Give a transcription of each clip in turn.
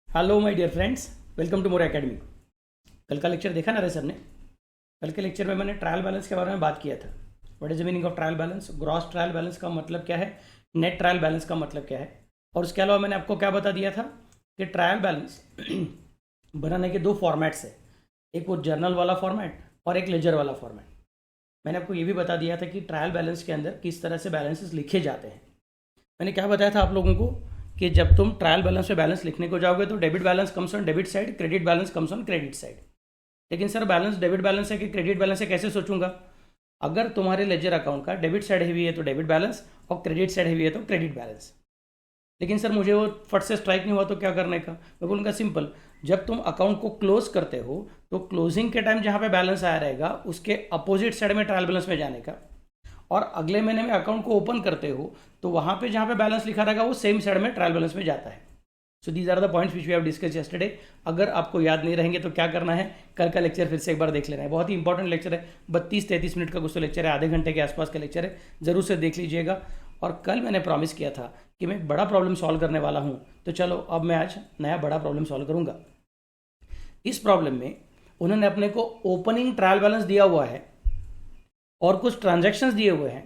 Hello my dear friends, welcome to Mor academy. कल का lecture देखा ना रे सर ने? कल के लेक्चर में मैंने ट्रायल बैलेंस के बारे में बात किया था। What is the meaning of trial balance? Gross trial balance का मतलब क्या है, नेट ट्रायल बैलेंस का मतलब क्या है, और उसके अलावा मैंने आपको क्या बता दिया था कि ट्रायल बैलेंस बनाने के दो फॉर्मेट्स है, एक वो जर्नल वाला फॉर्मेट और एक लेजर वाला फॉर्मेट। मैंने आपको ये भी बता दिया था कि ट्रायल बैलेंस के अंदर किस तरह से बैलेंसेस लिखे जाते हैं। मैंने क्या बताया था आप लोगों को कि जब तुम ट्रायल बैलेंस में बैलेंस लिखने को जाओगे तो debit balance comes on debit side, credit balance comes on credit side. लेकिन सर बैलेंस डेबिट बैलेंस है कि क्रेडिट बैलेंस है, कैसे सोचूंगा? अगर तुम्हारे लेजर अकाउंट का डेबिट साइड हैवी है तो डेबिट बैलेंस और क्रेडिट साइड हैवी है तो क्रेडिट बैलेंस। लेकिन सर मुझे वो फट से स्ट्राइक नहीं हुआ तो क्या करने का? मैं बोलूँगा सिंपल, जब तुम अकाउंट को क्लोज करते हो तो क्लोजिंग के टाइम जहाँ पे बैलेंस आया रहेगा उसके अपोजिट साइड में ट्रायल बैलेंस में जाने का, और अगले महीने में अकाउंट को ओपन करते हो तो वहाँ पे जहाँ पे बैलेंस लिखा रहेगा वो सेम साइड में ट्रायल बैलेंस में जाता है। So these are the points which we have discuss yesterday. अगर आपको याद नहीं रहेंगे तो क्या करना है, कल का लेक्चर फिर से एक बार देख लेना है। बहुत ही इंपॉर्टेंट लेक्चर है, 32-33 मिनट का कुछ तो लेक्चर है, आधे घंटे के आसपास का लेक्चर है, जरूर से देख लीजिएगा। और कल मैंने प्रॉमिस किया था कि मैं बड़ा प्रॉब्लम सॉल्व करने वाला हूँ, तो चलो अब मैं आज नया बड़ा प्रॉब्लम सॉल्व करूँगा। इस प्रॉब्लम में उन्होंने अपने को ओपनिंग ट्रायल बैलेंस दिया हुआ है और कुछ ट्रांजैक्शंस दिए हुए हैं,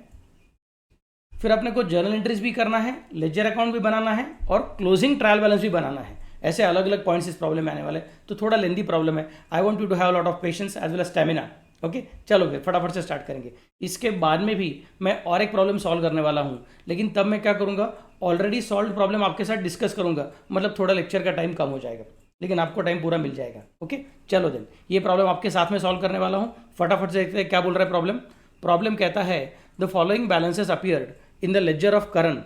फिर अपने को जर्नल एंट्रीज भी करना है, लेजर अकाउंट भी बनाना है और क्लोजिंग ट्रायल बैलेंस भी बनाना है। ऐसे अलग अलग पॉइंट्स इस प्रॉब्लम में आने वाले, तो थोड़ा लेंदी प्रॉब्लम है। I want you to have lot of patience as well as stamina. Okay, चलो फिर फटाफट से स्टार्ट करेंगे। इसके बाद में भी मैं और एक प्रॉब्लम सॉल्व करने वाला हूँ, लेकिन तब मैं क्या करूँगा, ऑलरेडी सॉल्व प्रॉब्लम आपके साथ डिस्कस करूँगा, मतलब थोड़ा लेक्चर का टाइम कम हो जाएगा, लेकिन आपको टाइम पूरा मिल जाएगा। ओके चलो देन, ये प्रॉब्लम आपके साथ में सॉल्व करने वाला हूँ। फटाफट से देखते हैं क्या बोल रहा है प्रॉब्लम। प्रॉब्लम कहता है the following balances appeared in the laser of Karan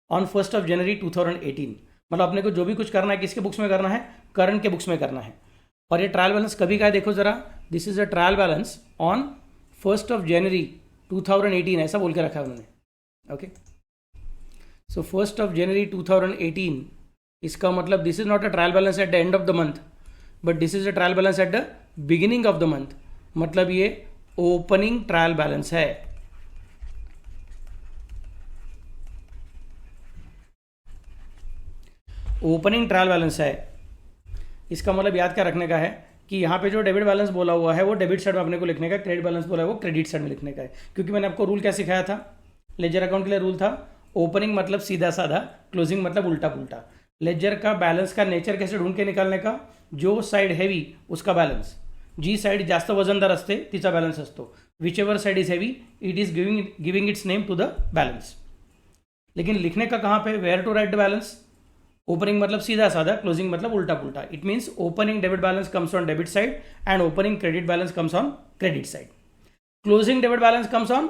on 1st of January 2018। मतलब अपने को जो भी कुछ करना है किसके बुक्स में करना है, करण के बुक्स में करना है। और ये ट्रायल बैलेंस कभी का है देखो जरा, this is a trial balance on 1st of January 2018, ऐसा बोल के रखा है उन्होंने। Okay, so 1st of January 2018, इसका मतलब this is not a trial balance at the end of the month, but this is a trial balance at the beginning of the month. मतलब ये ओपनिंग ट्रायल बैलेंस है। Opening trial balance है, इसका मतलब याद क्या रखने का है कि यहाँ पे जो डेबिट बैलेंस बोला हुआ है वो डेबिट साइड में अपने को लिखने का, क्रेडिट बैलेंस बोला है वो क्रेडिट साइड में लिखने का है। क्योंकि मैंने आपको रूल क्या सिखाया था लेजर अकाउंट के लिए? रूल था ओपनिंग मतलब सीधा साधा, क्लोजिंग मतलब उल्टा पुल्टा। लेजर का बैलेंस का नेचर कैसे ढूंढ के निकालने का, जो साइड हेवी उसका बैलेंस, जी साइड जास्त वजनदार असते तिचा बैलेंस असतो, whichever side is heavy it is giving its name to the balance. लेकिन लिखने का कहाँ पे, where to write the balance? Opening मतलब सीधा साधा, क्लोजिंग मतलब उल्टा पुल्टा। It means opening debit balance comes on debit side and opening credit balance comes on credit side. Closing debit balance comes on,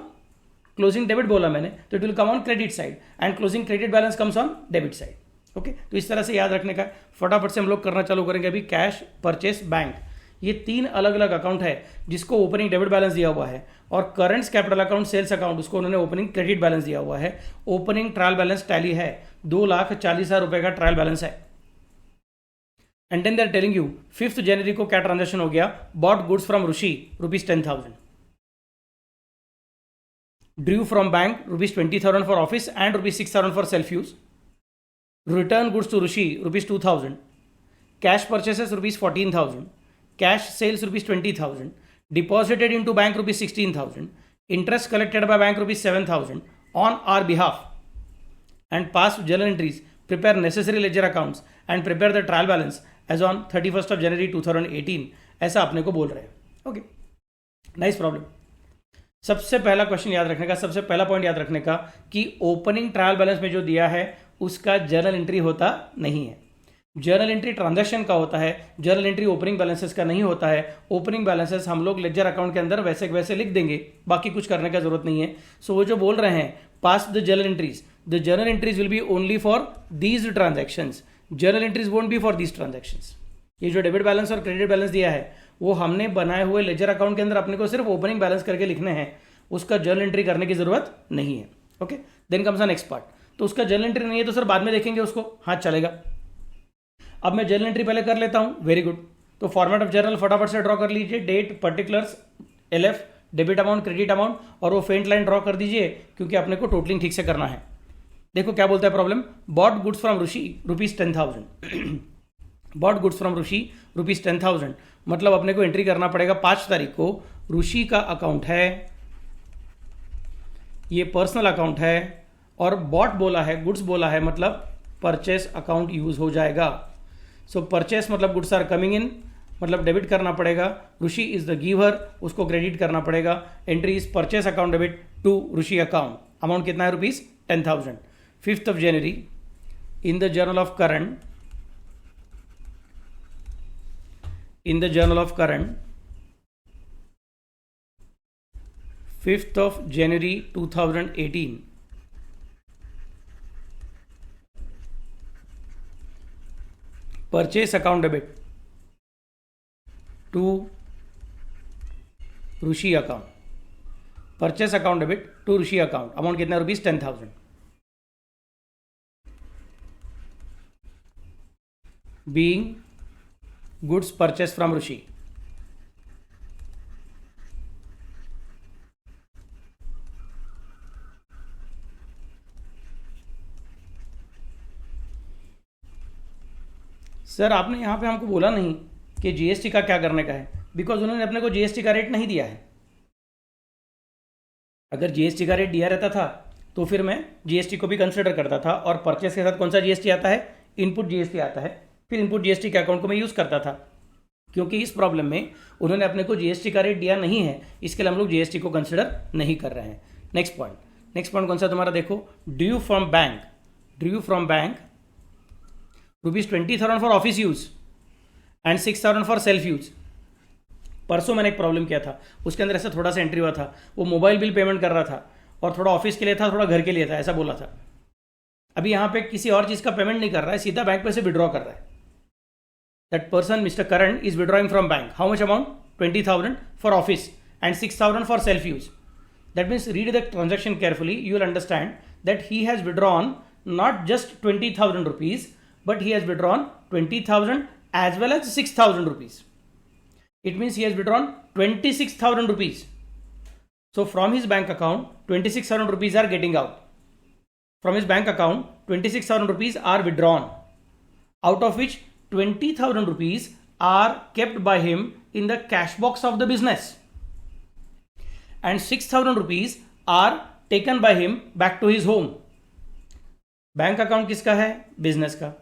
closing debit बोला मैंने तो it will come on credit side and closing credit balance comes on debit side. Okay, तो इस तरह से याद रखने का। फटाफट से हम लोग करना चालू करेंगे अभी। कैश, परचेस, बैंक, ये तीन अलग अलग अकाउंट है जिसको ओपनिंग डेबिट बैलेंस दिया हुआ है, और currents capital account, sales account, उसको उन्होंने ओपनिंग क्रेडिट बैलेंस दिया हुआ है। ओपनिंग ट्रायल बैलेंस टैली है, 2,40,000 रुपए का ट्रायल बैलेंस है। And then they are telling you 5th जनवरी को क्या ट्रांजेक्शन हो गया, bought goods from Rishi ₹10,000, drew from bank ₹20,000 for office and ₹6,000 for self use, return goods to Rishi ₹2,000, cash purchases ₹14,000, cash sales ₹20,000, deposited into bank ₹16,000, interest collected by bank ₹7,000 on our behalf, and pass journal entries, prepare necessary ledger accounts and prepare the trial balance as on 31st of January 2018। ऐसा अपने को बोल रहे हैं। Okay, nice problem. सबसे पहला question याद रखने का, सबसे पहला पॉइंट याद रखने का कि ओपनिंग ट्रायल बैलेंस में जो दिया है उसका जर्नल एंट्री होता नहीं है। जर्नल एंट्री ट्रांजैक्शन का होता है, जर्नल एंट्री ओपनिंग बैलेंसेस का नहीं होता है। ओपनिंग बैलेंसेस हम लोग लेजर अकाउंट के अंदर वैसे वैसे लिख देंगे, बाकी कुछ करने का जरूरत नहीं है। सो वो जो बोल रहे हैं pass the journal entries, the journal entries will be only for these transactions, journal entries won't be for these transactions. ये जो डेबिट बैलेंस और क्रेडिट बैलेंस दिया है वो हमने बनाए हुए लेजर अकाउंट के अंदर अपने को सिर्फ ओपनिंग बैलेंस करके लिखने हैं, उसका जर्नल एंट्री करने की जरूरत नहीं है। Okay, then comes the next part. तो उसका जर्नल एंट्री नहीं है तो सर बाद में देखेंगे उसको, हाँ चलेगा। अब मैं जर्नल एंट्री पहले कर लेता हूं, वेरी गुड। तो फॉर्मेट ऑफ जर्नल फटाफट से ड्रॉ कर लीजिए, date, particulars, LF, debit amount, credit amount, और वो फेंट लाइन ड्रॉ कर दीजिए क्योंकि अपने को टोटलिंग ठीक से करना है। देखो क्या बोलता है problem, bought goods from Rishi ₹10,000 bought goods from Rishi ₹10,000, मतलब अपने को एंट्री करना पड़ेगा 5 तारीख को। ऋषि का अकाउंट है, ये पर्सनल अकाउंट है, और बॉट बोला है, गुड्स बोला है, मतलब परचेस अकाउंट यूज हो जाएगा। सो परचेस मतलब गुड्स आर कमिंग इन, मतलब डेबिट करना पड़ेगा। ऋषि इज द गिवर, उसको क्रेडिट करना पड़ेगा। Entry is purchase account debit to Rishi account. Amount कितना है, ₹10,000। 5th of January in the journal of current, 5th of January 2018, purchase account debit to Rishi account, purchase account debit to Rishi account. Amount कितना है, ₹10,000। being goods purchased from Rishi. Sir आपने यहां पे हमको बोला नहीं कि जीएसटी का क्या करने का है, बिकॉज उन्होंने अपने को जीएसटी का रेट नहीं दिया है। अगर जीएसटी का रेट दिया रहता था तो फिर मैं जीएसटी को भी कंसिडर करता था, और परचेस के साथ कौन सा जीएसटी आता है, इनपुट जीएसटी आता है, फिर इनपुट जीएसटी के अकाउंट को मैं यूज करता था। क्योंकि इस प्रॉब्लम में उन्होंने अपने को जीएसटी का रेट दिया नहीं है, इसके लिए हम लोग जीएसटी को कंसिडर नहीं कर रहे हैं। नेक्स्ट पॉइंट कौन सा तुम्हारा, देखो, due from bank ₹20,000 for office use and 6,000 for self use. परसों मैंने एक प्रॉब्लम किया था, उसके अंदर ऐसा थोड़ा सा एंट्री हुआ था, वो मोबाइल बिल पेमेंट कर रहा था और थोड़ा ऑफिस के लिए था, थोड़ा घर के लिए था, ऐसा बोला था। अभी यहाँ पे किसी और चीज का पेमेंट नहीं कर रहा है, सीधा बैंक पे से विड्रॉ कर रहा है। That person mister Karan is withdrawing from bank. How much amount, 20,000 for office and 6,000 for self use. That means read the transaction carefully, you will understand that he has withdrawn not just ₹20,000, but he has withdrawn 20,000 as well as 6,000 rupees. It means he has withdrawn 26,000 rupees. So from his bank account, 26,000 rupees are getting out. From his bank account, 26,000 rupees are withdrawn, out of which 20,000 rupees are kept by him in the cash box of the business, and 6,000 rupees are taken by him back to his home. Bank account किसका है, business का।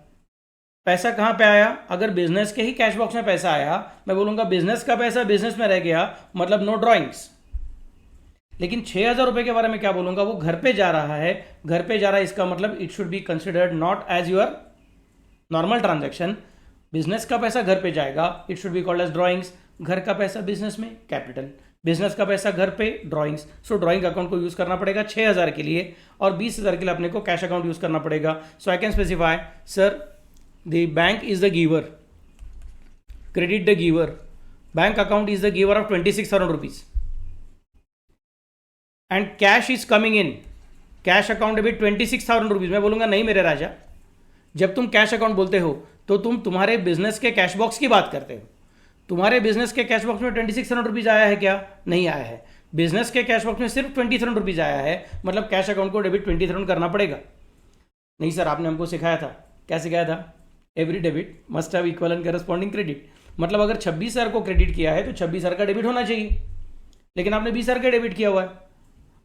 पैसा कहां पे आया, अगर business के ही cash box में पैसा आया, मैं बोलूंगा बिजनेस का पैसा बिजनेस में रह गया, मतलब नो ड्रॉइंग्स। लेकिन 6,000 रुपए के बारे में क्या बोलूंगा, वो घर पे जा रहा है, इसका मतलब it should be considered not as your normal transaction. Business का पैसा घर पे जाएगा, it should be called as drawings. घर का पैसा बिजनेस में कैपिटल, बिजनेस का पैसा घर पे ड्रॉइंग्स। सो ड्रॉइंग अकाउंट को यूज करना पड़ेगा 6,000 के लिए, और 20,000 के लिए अपने को कैश अकाउंट यूज करना पड़ेगा। So I can specify, sir the bank is the giver, credit the giver, bank account is the giver of 26,000 rupees, and cash is coming in, cash account debit 26,000 rupees. मैं बोलूंगा नहीं मेरे राजा, जब तुम cash account बोलते हो तो तुम तुम्हारे बिजनेस के कैश बॉक्स की बात करते हो। तुम्हारे बिजनेस के कैश बॉक्स में 26,000 रुपीज आया है क्या, नहीं आया है। बिजनेस के कैश बॉक्स में सिर्फ 20,000 रुपीज आया है, मतलब कैश अकाउंट को डेबिट 20,000 करना पड़ेगा। नहीं सर, आपने हमको सिखाया था, क्या सिखाया था, every debit must have equal and corresponding credit. मतलब अगर 26,000 को क्रेडिट किया है तो 26,000 का डेबिट होना चाहिए, लेकिन आपने 20,000 का डेबिट किया हुआ है।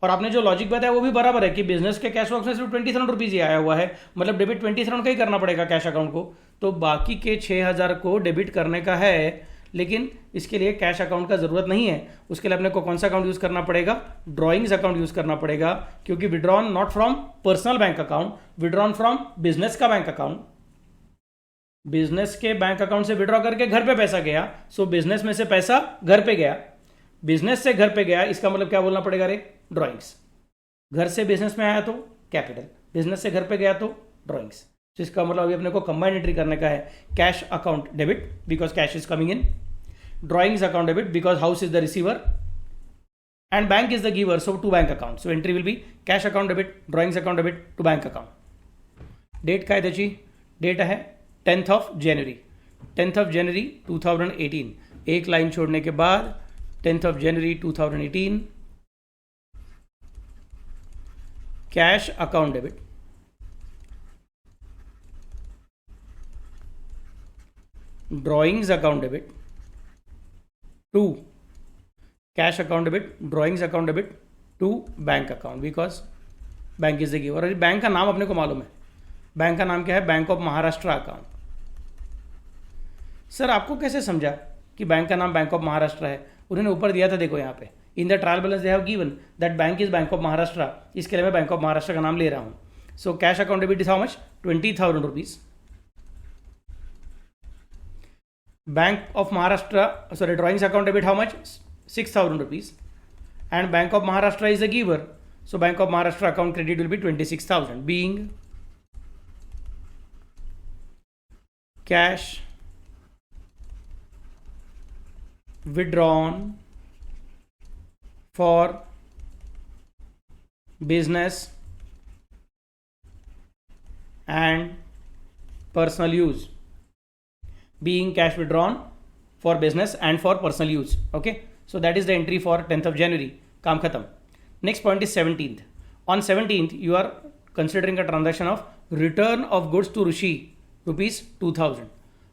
और आपने जो लॉजिक बताया वो भी बराबर है कि बिजनेस के कैश बॉक्स में सिर्फ 20,000 रुपीज ही आया हुआ है, मतलब डेबिट 20,000 का ही करना पड़ेगा कैश अकाउंट को। तो बाकी के 6,000 को डेबिट करने का है, लेकिन इसके लिए कैश अकाउंट का जरूरत नहीं है। उसके लिए अपने को कौन सा अकाउंट यूज करना पड़ेगा, ड्रॉइंग्स अकाउंट यूज करना पड़ेगा, क्योंकि withdrawn not from personal bank account, withdrawn from business का बैंक अकाउंट। बिजनेस के बैंक अकाउंट से विड्रॉ करके घर पे पैसा गया, सो बिजनेस में से पैसा घर पे गया, बिजनेस से घर पे गया, इसका मतलब क्या बोलना पड़ेगा रे, ड्रॉइंग्स। घर से बिजनेस में आया तो कैपिटल, बिजनेस से घर पे गया तो ड्रॉइंग्स। तो इसका मतलब अभी अपने को कंबाइंड एंट्री करने का है, cash account debit because cash is coming in, drawings account debit because house is the receiver and bank is the giver, so to bank account. So entry will be cash account debit, drawings account debit to bank account. Date काय त्याची, date है 10th of January, 10th of January 2018। एक line छोड़ने के बाद 10th of January 2018, cash account debit drawings account debit to cash account debit, drawings account debit to bank account, because bank is the giver. और bank का नाम अपने को मालूम है, बैंक का नाम क्या है? Bank of Maharashtra account. Sir आपको कैसे समझा कि बैंक का नाम बैंक ऑफ महाराष्ट्र है? उन्होंने ऊपर दिया था, देखो यहाँ पे in the trial balance they have given that bank is bank of Maharashtra, इसके लिए मैं बैंक ऑफ महाराष्ट्र का नाम ले रहा हूँ। So cash account debit is how much? 20,000 rupees. Bank of Maharashtra, sorry, drawings account debit how much? 6,000 rupees, and Bank of Maharashtra is the giver, so Bank of Maharashtra account credit will be 26,000, being cash withdrawn for business and personal use, being cash withdrawn for business and for personal use. Okay, so that is the entry for 10th of January. काम खत्म. Next point is 17th. On 17th you are considering a transaction of return of goods to Rushi rupees 2000.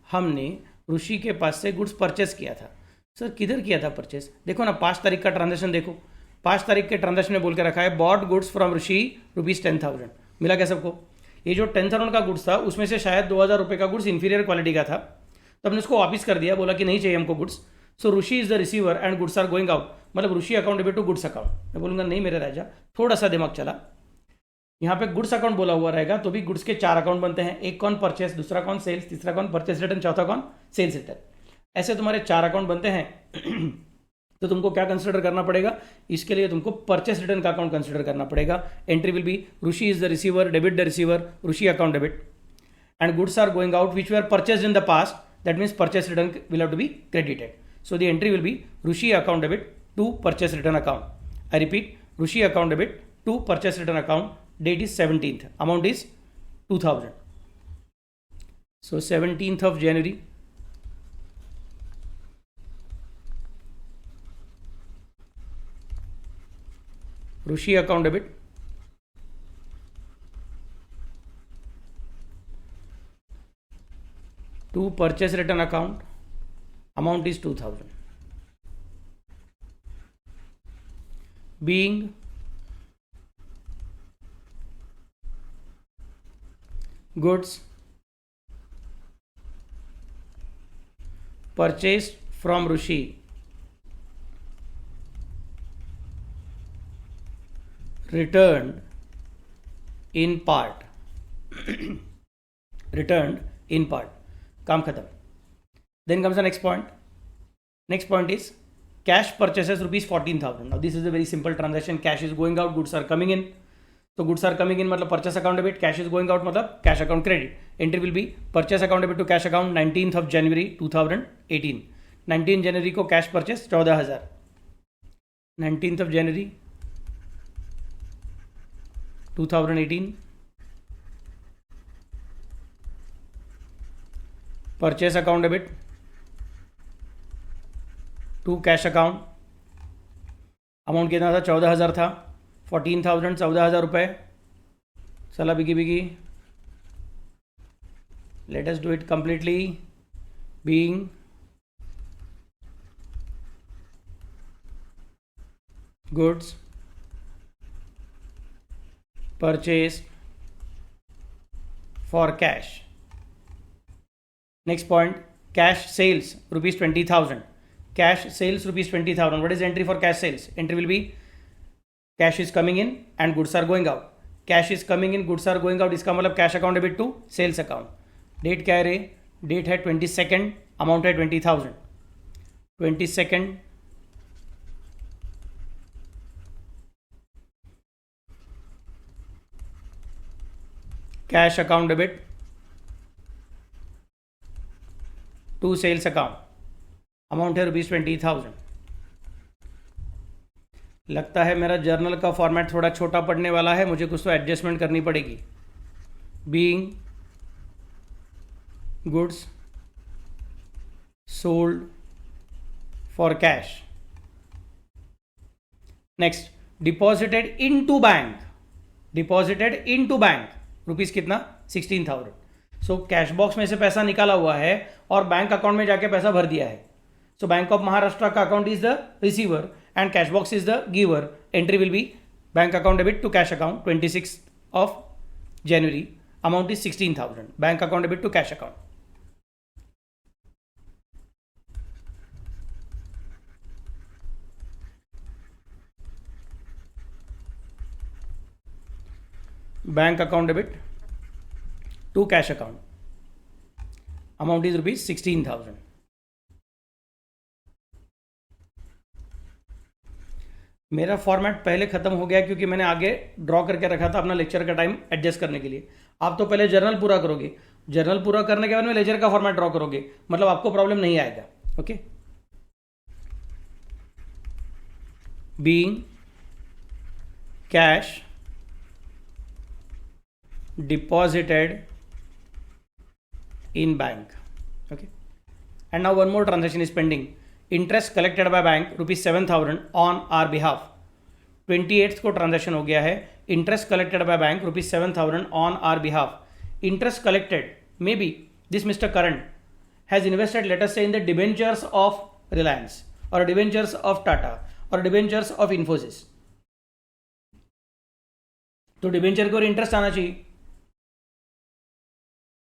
हमने ऋषि के पास से goods purchase किया था। Sir किधर किया था परचेस? देखो ना 5 तारीख का ट्रांजेक्शन देखो, 5 तारीख के ट्रांजेक्शन में बोल के रखा है bot goods from Rishi rupees 10,000। मिला क्या सबको? ये जो 10,000 का गुड्स था उसमें से शायद 2,000 रुपये का गुड्स इंफीरियर क्वालिटी का था, तो हमने उसको वापस कर दिया, बोला कि नहीं चाहिए हमको goods. So Rishi is the receiver and goods are going out, मतलब Rishi account debit to goods account. मैं बोलूँगा नहीं मेरे राजा, थोड़ा सा दिमाग चला, यहाँ पे गुड्स अकाउंट बोला हुआ रहेगा तो भी गुड्स के 4 अकाउंट बनते हैं, एक कौन परचेस, दूसरा कौन सेल्स, तीसरा कौन परचेस रिटर्न, चौथा कौन सेल्स रिटर्न। ऐसे तुम्हारे 4 अकाउंट बनते हैं तो तुमको क्या कंसिडर करना पड़ेगा? इसके लिए तुमको परचेस रिटर्न का अकाउंट कंसिडर करना पड़ेगा। Entry will be Rishi is the receiver, debit the receiver, Rishi account debit, and goods are going out which were purchased in the past, that means purchase return will have to be credited. So the entry will be Rishi account debit to purchase return account. I repeat, Rishi account debit to purchase return account, date is 17th, amount is 2000. So 17th of January, Rushi account debit to purchase return account, amount is 2000, being goods purchased from Rushi returned in part returned in part. काम खत्म. Then comes the next point. Next point is cash purchases rupees 14,000. Now this is a very simple transaction. Cash is going out, goods are coming in. तो goods are coming in मतलब purchase account debit, cash is going out मतलब cash account credit. Entry will be purchase account debit to cash account 19th of January 2018। 19 जनवरी को cash purchase 14,000, 19th of January 2018 purchase account debit to cash account, amount कितना था? 14,000 था, 14,000 14,000 रुपये। चला बिगी बिगी, let us do it completely. Being goods purchase for cash. Next point, cash sales rupees 20,000, cash sales rupees 20,000। What is entry for cash sales? Entry will be cash is coming in and goods are going out, cash is coming in goods are going out, इसका मतलब cash account debit to sales account. Date क्या है रे? Date है 22nd, amount है 20,000, 22nd cash account debit to sales account, amount है rupees 20,000। लगता है मेरा जर्नल का फॉर्मेट थोड़ा छोटा पड़ने वाला है, मुझे कुछ तो एडजस्टमेंट करनी पड़ेगी। Being goods sold for cash. Next, deposited into bank, deposited into bank rupees कितना? 16,000। सो कैश बॉक्स में से पैसा निकाला हुआ है और बैंक अकाउंट में जाके पैसा भर दिया है. सो बैंक ऑफ महाराष्ट्र का account is the receiver and cash box is the giver. Entry will be bank account debit to cash account 26th of January. Amount is 16,000. Bank account debit to cash account. Bank account debit to cash account. Amount is rupees 16,000. मेरा format पहले खत्म हो गया क्योंकि मैंने आगे draw करके रखा था अपना लेक्चर का टाइम एडजस्ट करने के लिए. आप तो पहले जर्नल पूरा करोगे, जर्नल पूरा करने के बाद में लेक्चर का फॉर्मेट ड्रॉ करोगे, मतलब आपको प्रॉब्लम नहीं आएगा. Okay. Being cash deposited in bank. Okay, and now one more transaction is pending. Interest collected by bank rupees 7,000 on our behalf. 28th को ट्रांजेक्शन हो गया है. Interest collected by bank rupees 7,000 on our behalf. Interest collected may be this mister Karan has invested let us see in the debentures of Reliance और debentures of Tata और debentures of Infosys. तो debenture को interest आना चाहिए.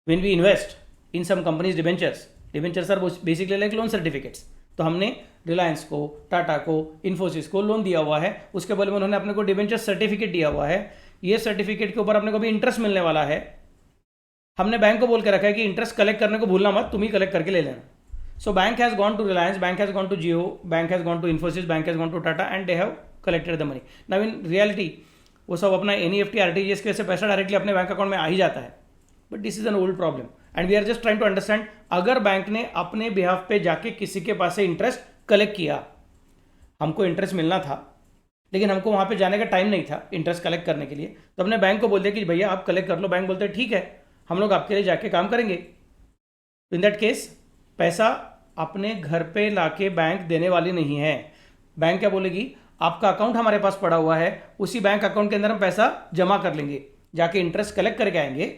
when we invest in some companies debentures are basically like loan certificates. तो हमने रिलायंस को, टाटा को, इन्फोसिस को लोन दिया हुआ है, उसके बदले में उन्होंने अपने को डिबेंचर सर्टिफिकेट दिया हुआ है. ये सर्टिफिकेट के ऊपर अपने को भी इंटरेस्ट मिलने वाला है. हमने बैंक को बोल के रखा है कि इंटरेस्ट कलेक्ट करने को भूलना मत, तुम ही कलेक्ट करके ले लेना. So bank has gone to Reliance, bank has gone to Jio, bank has gone to Infosys, bank has gone to Tata and they have collected the money. Now in reality वो सब अपना NEFT RTGS के से पैसा डायरेक्टली अपने बैंक अकाउंट में आ ही जाता है. But this is an old problem and we are just trying to understand. अगर बैंक ने अपने बिहाफ पे जाके किसी के पास से इंटरेस्ट कलेक्ट किया, हमको इंटरेस्ट मिलना था लेकिन हमको वहां पे जाने का टाइम नहीं था इंटरेस्ट कलेक्ट करने के लिए, तो अपने बैंक को बोल दिया कि भैया आप कलेक्ट कर लो. बैंक बोलते हैं ठीक है, हम लोग आपके लिए जाके काम करेंगे. इन दैट केस पैसा अपने घर पे लाके बैंक देने वाली नहीं है. बैंक क्या बोलेगी, आपका अकाउंट हमारे पास पड़ा हुआ है, उसी बैंक अकाउंट के अंदर हम पैसा जमा कर लेंगे, जाके इंटरेस्ट कलेक्ट करके आएंगे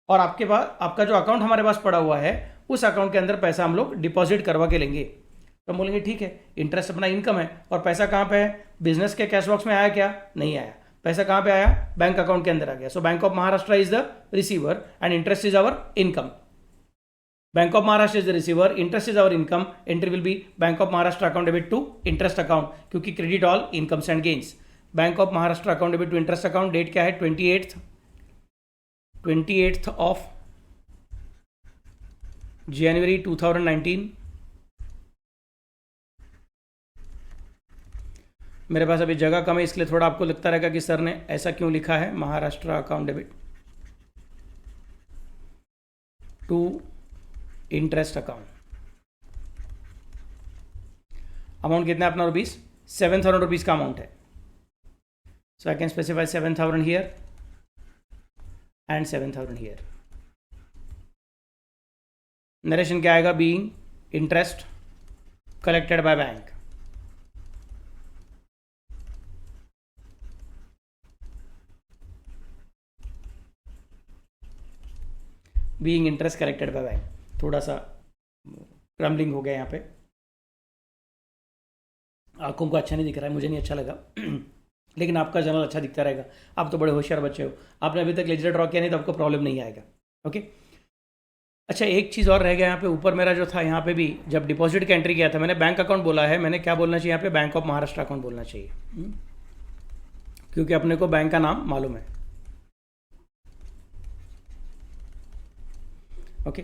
और आपके पास आपका जो अकाउंट हमारे पास पड़ा हुआ है उस अकाउंट के अंदर पैसा हम लोग डिपॉजिट करवा के लेंगे. तो हम बोलेंगे ठीक है, इंटरेस्ट अपना इनकम है और पैसा कहाँ पे है, बिजनेस के कैश बॉक्स में आया क्या, नहीं आया. पैसा कहाँ पे आया, बैंक अकाउंट के अंदर आ गया. So bank of Maharashtra is the receiver and interest is our income. Bank of Maharashtra is the receiver, interest is our income. Entry will be bank of Maharashtra account debit to interest account, क्योंकि credit all incomes and gains. Bank of Maharashtra account debit to interest account. Date क्या है, 28th of January 2019. मेरे पास अभी जगह कम है इसलिए थोड़ा आपको लगता रहेगा कि सर ने ऐसा क्यों लिखा है. Maharashtra account debit to interest account. Amount कितना है अपना, रुपीज 7,000 रुपीज का अमाउंट है. So I can specify 7,000 here and 7,000 here. Narration क्या आएगा, being interest collected by bank. Being interest collected by bank. थोड़ा सा क्रम्बलिंग हो गया यहाँ पे, आंखों को अच्छा नहीं दिख रहा है, मुझे नहीं अच्छा लगा लेकिन आपका जर्नल अच्छा दिखता रहेगा. आप तो बड़े होशियार बच्चे हो, आपने अभी तक लेजर ड्रॉ किया नहीं तो आपको प्रॉब्लम नहीं आएगा. ओके. अच्छा, एक चीज़ और रह गया यहाँ पे. ऊपर मेरा जो था यहाँ पे भी जब डिपॉजिट का एंट्री किया था मैंने बैंक अकाउंट बोला है, मैंने क्या बोलना चाहिए यहाँ पे, बैंक ऑफ महाराष्ट्र अकाउंट बोलना चाहिए, क्योंकि अपने को बैंक का नाम मालूम है. ओके.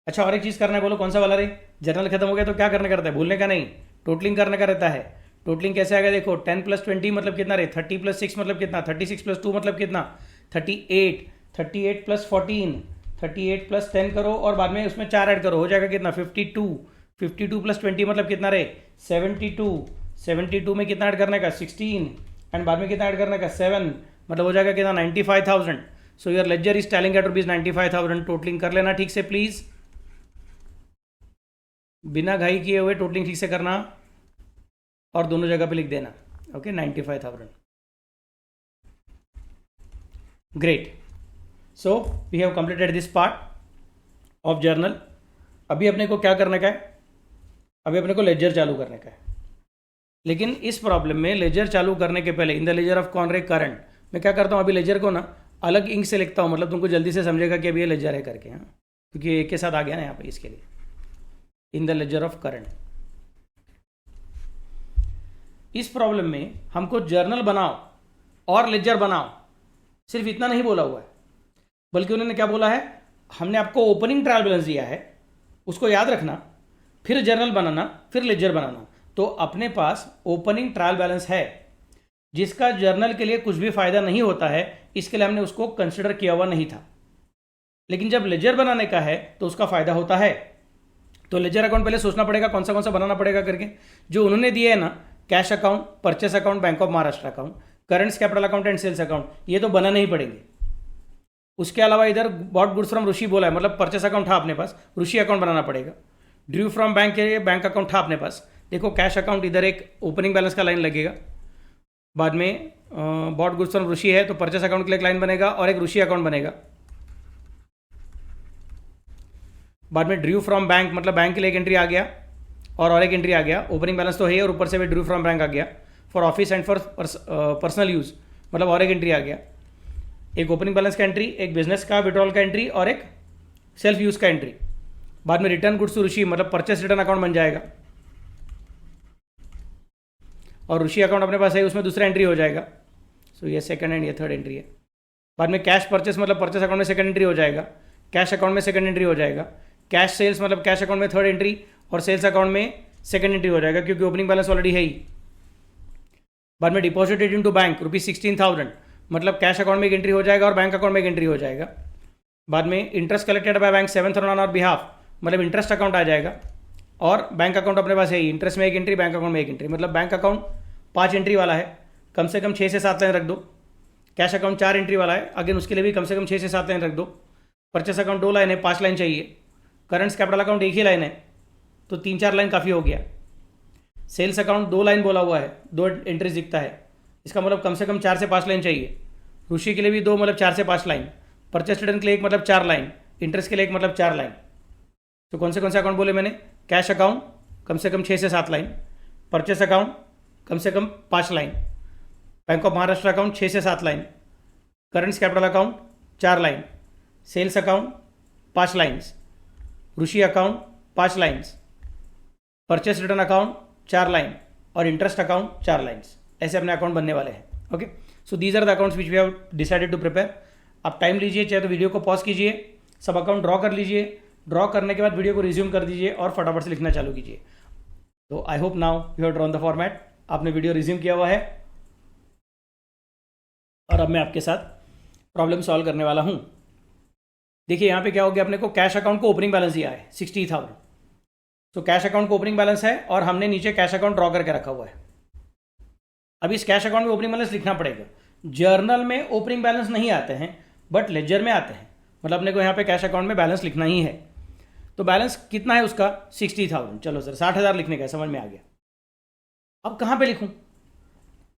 अच्छा, और एक चीज़ करना है, बोलो कौन सा वाला रे. जर्नल खत्म हो गया तो क्या करने का रहता है, भूलने का नहीं, टोटलिंग करने का रहता है. टोटलिंग कैसे आएगा, देखो 10 + 20 मतलब कितना रे, 30 + 6 मतलब कितना, 36 + 2 मतलब कितना, 38, 38 + 14, 38 + 10 करो और बाद में उसमें 4 ऐड करो, हो जाएगा कितना, 52, 52 + 20 मतलब कितना रे, 72, 72 में कितना ऐड करने का, 16 एंड बाद में कितना ऐड करने का, 7, मतलब हो जाएगा कितना, 95,000. So your ledger is telling at rupees 95,000. Totalling कर लेना ठीक से प्लीज, बिना घाई किए हुए टोटलिंग ठीक से करना और दोनों जगह पे लिख देना. Okay, 95,000. Great. So we have completed this part. Of journal. अभी अपने को क्या करने का है, अभी अपने को लेजर चालू करने का है। लेकिन इस प्रॉब्लम में लेजर चालू करने के पहले in the laser of contract current मैं क्या करता हूँ, अभी लेजर को ना अलग इंक से लिखता हूँ, मतलब तुमको जल्दी से समझेगा कि अभी ये लेजर है करके। हाँ, क्योंकि एक के साथ आ गया ना यहाँ पे, इसके लिए in the laser of current. इस प्रॉब्लम में हमको जर्नल बनाओ और लेजर बनाओ, सिर्फ इतना नहीं बोला हुआ है, बल्कि उन्होंने क्या बोला है, हमने आपको ओपनिंग ट्रायल बैलेंस दिया है, उसको याद रखना, फिर जर्नल बनाना, फिर लेजर बनाना। तो अपने पास ओपनिंग ट्रायल बैलेंस है जिसका जर्नल के लिए कुछ भी फायदा नहीं होता है, इसके लिए हमने उसको कंसिडर किया हुआ नहीं था। लेकिन जब लेजर बनाने का है तो उसका फायदा होता है। तो लेजर अकाउंट पहले सोचना पड़ेगा कौन सा बनाना पड़ेगा करके। जो उन्होंने दिए है ना, cash account, purchase account, bank of Maharashtra account, currents capital account and sales account, ये तो बनाना ही पड़ेंगे। उसके अलावा इधर बॉट गुड्स फ्रॉम ऋषि बोला है, मतलब परचेस अकाउंट था अपने पास, ऋषि अकाउंट बनाना पड़ेगा। ड्रू फ्रॉम बैंक के लिए बैंक अकाउंट था अपने पास। देखो कैश अकाउंट इधर एक ओपनिंग बैलेंस का लाइन लगेगा, बाद में बॉट गुड्स फ्रॉम ऋषि है तो परचेस अकाउंट के लिए एक लाइन बनेगा और एक ऋषि अकाउंट बनेगा। बाद में ड्रू फ्रॉम बैंक, मतलब बैंक के लिए एक एंट्री आ गया और एक एंट्री आ गया। ओपनिंग बैलेंस तो है और ऊपर से भी ड्रू फ्रॉम बैंक आ गया। For office and for personal use, मतलब और एक एंट्री आ गया। एक ओपनिंग बैलेंस का एंट्री, एक बिजनेस का विड्रॉल का एंट्री और एक सेल्फ यूज का एंट्री। बाद में रिटर्न गुड्स टू ऋषि, मतलब परचेस रिटर्न अकाउंट बन जाएगा और ऋषि अकाउंट अपने पास है, उसमें दूसरा एंट्री हो जाएगा। सो ये सेकंड एंड ये थर्ड एंट्री है। बाद में कैश परचेस, मतलब परचेस अकाउंट में सेकंड एंट्री हो जाएगा, कैश अकाउंट में सेकंड एंट्री हो जाएगा। कैश सेल्स, मतलब कैश अकाउंट में थर्ड एंट्री और सेल्स अकाउंट में सेकंड एंट्री हो जाएगा, क्योंकि ओपनिंग बैलेंस ऑलरेडी है ही। बाद में डिपॉजिटेड इनटू बैंक ₹16,000, मतलब कैश अकाउंट में एक एंट्री हो जाएगा और बैंक अकाउंट में एक एंट्री हो जाएगा। बाद में interest collected by bank 7,000 on our behalf, मतलब इंटरेस्ट अकाउंट आ जाएगा और बैंक अकाउंट अपने पास है ही। इंटरेस्ट में एक एंट्री, बैंक अकाउंट में एक एंट्री, मतलब बैंक अकाउंट 5 एंट्री वाला है, कम से कम 6 से 7 लाइन रख दो। कैश अकाउंट 4 एंट्री वाला है, अगेन उसके लिए भी कम से कम 6 से 7 लाइन रख दो। परचेस अकाउंट 2 लाइन है, 5 लाइन चाहिए। करंट्स कैपिटल अकाउंट एक ही लाइन है, तो 3-4 लाइन काफ़ी हो गया। सेल्स अकाउंट 2 लाइन बोला हुआ है, 2 एंट्रीज दिखता है, इसका मतलब कम से कम 4 से 5 लाइन चाहिए। ऋषि के लिए भी 2, मतलब 4 से 5 लाइन। परचेस रिटर्न के लिए 1, मतलब 4 लाइन। इंटरेस्ट के लिए 1, मतलब 4 लाइन। तो कौन से अकाउंट बोले मैंने, कैश अकाउंट कम से कम 6 से 7 लाइन, परचेस अकाउंट कम से कम 5 line, bank of Maharashtra account 6 से 7 line, currents capital account 4 line, sales account 5 lines, Rishi account 5 lines, purchase return account 4 line और इंटरेस्ट अकाउंट 4 लाइन्स। ऐसे अपने अकाउंट बनने वाले हैं। Okay, so these are the accounts which we have decided to prepare. आप time लीजिए, चाहे तो वीडियो को पॉज कीजिए, सब अकाउंट ड्रॉ कर लीजिए, ड्रॉ करने के बाद वीडियो को रिज्यूम कर दीजिए और फटाफट से लिखना चालू कीजिए। तो I hope now you have drawn the format, आपने वीडियो रिज्यूम किया हुआ है और अब मैं आपके साथ प्रॉब्लम सॉल्व करने वाला हूं। देखिए यहाँ पे क्या हो गया, अपने को कैश अकाउंट को ओपनिंग बैलेंस दिया है 60,000। तो कैश अकाउंट को ओपनिंग बैलेंस है और हमने नीचे कैश अकाउंट ड्रॉ करके रखा हुआ है। अब इस कैश अकाउंट में ओपनिंग बैलेंस लिखना पड़ेगा। जर्नल में ओपनिंग बैलेंस नहीं आते हैं बट लेजर में आते हैं, मतलब अपने को यहाँ पे कैश अकाउंट में बैलेंस लिखना ही है। तो बैलेंस कितना है उसका, 60,000। चलो सर 60,000 लिखने का, समझ में आ गया। अब कहाँ पे लिखूं,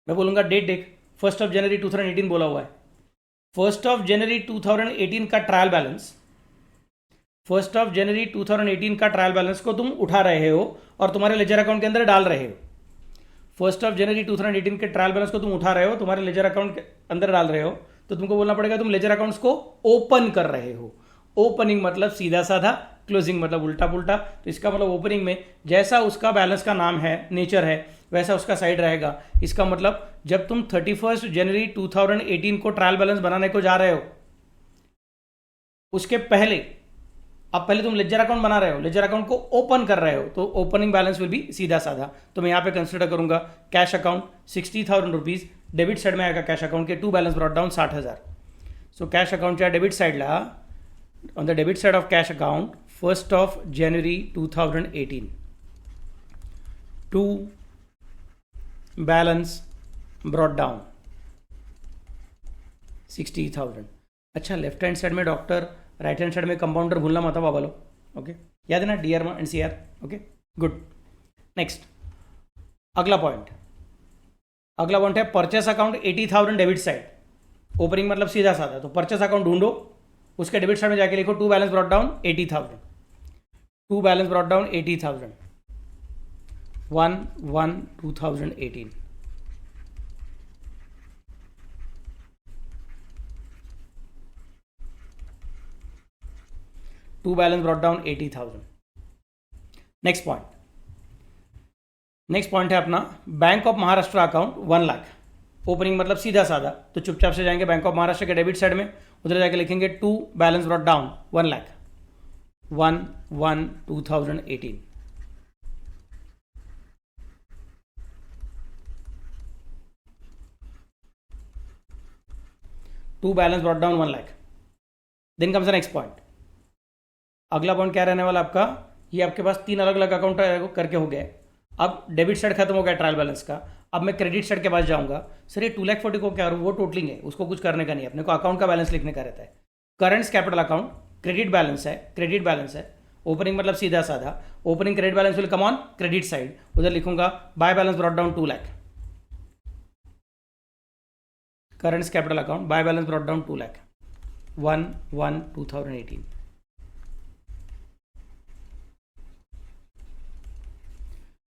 मैं बोलूँगा डेट देख, 1 जनवरी 2018 बोला हुआ है। 1 जनवरी 2018 का ट्रायल बैलेंस, 1 जनवरी 2018 का ट्रायल बैलेंस को तुम उठा रहे हो और तुम्हारे लेजर अकाउंट के अंदर डाल रहे हो। 1 जनवरी 2018 के ट्रायल बैलेंस को तुम उठा रहे हो, तुम्हारे लेजर अकाउंट के अंदर डाल रहे हो, तो तुमको बोलना पड़ेगा तुम लेजर अकाउंट्स को ओपन कर रहे हो। ओपनिंग मतलब सीधा साधा, क्लोजिंग मतलब उल्टा पुल्टा। तो इसका मतलब ओपनिंग में जैसा उसका बैलेंस का नाम है, नेचर है, वैसा उसका साइड रहेगा। इसका मतलब जब तुम 31 जनवरी 2018 को ट्रायल बैलेंस बनाने को जा रहे हो, उसके पहले, अब पहले तुम लेजर अकाउंट बना रहे हो, लेजर अकाउंट को ओपन कर रहे हो, तो ओपनिंग बैलेंस विल बी सीधा साधा। तो मैं यहाँ पे कंसिडर करूंगा cash account 60,000 rupees, debit side में आएगा कैश अकाउंट के, to balance brought down 60,000। So cash अकाउंटच्या डेबिट साइडला, on the debit side of cash account 1 January 2018 to balance brought down 60,000। अच्छा, लेफ्ट हैंड साइड में डॉक्टर, राइट हैंड साइड में compounder, भूलना मत बाबा लोग। ओके, याद है ना, DR and CR. Okay, good. Next, अगला पॉइंट है purchase account 80,000 debit side. Opening मतलब सीधा साधा, तो परचेस अकाउंट ढूंढो उसके डेबिट साइड में जाके लिखो to balance brought down 80,000, to balance brought down 80,000, 1/1/2018, to balance brought down 80,000। Next point है अपना bank of Maharashtra account 1 lakh, opening मतलब सीधा साधा, तो चुपचाप से जाएंगे बैंक ऑफ महाराष्ट्र के डेबिट साइड में, उधर जाके लिखेंगे to balance brought down 1 lakh, 1/1/2018, to balance brought down 1 lakh. Then comes the next point. अगला पॉइंट क्या रहने वाला आपका, ये आपके पास 3 अलग अलग अकाउंट करके हो गए। अब डेबिट साइड खत्म हो गया ट्रायल बैलेंस का, अब मैं क्रेडिट साइड के पास जाऊंगा। सर ये 2,40,000 को क्या करूँ, वो टोटलिंग है, उसको कुछ करने का नहीं है, अपने को अकाउंट का बैलेंस लिखने का रहता है। Current capital account, credit balance है, ओपनिंग मतलब सीधा साधा, opening credit balance will come on credit side, उधर लिखूंगा bye balance brought down 2 lakh, current capital account by balance brought down 2 lakh, 1/1/2018,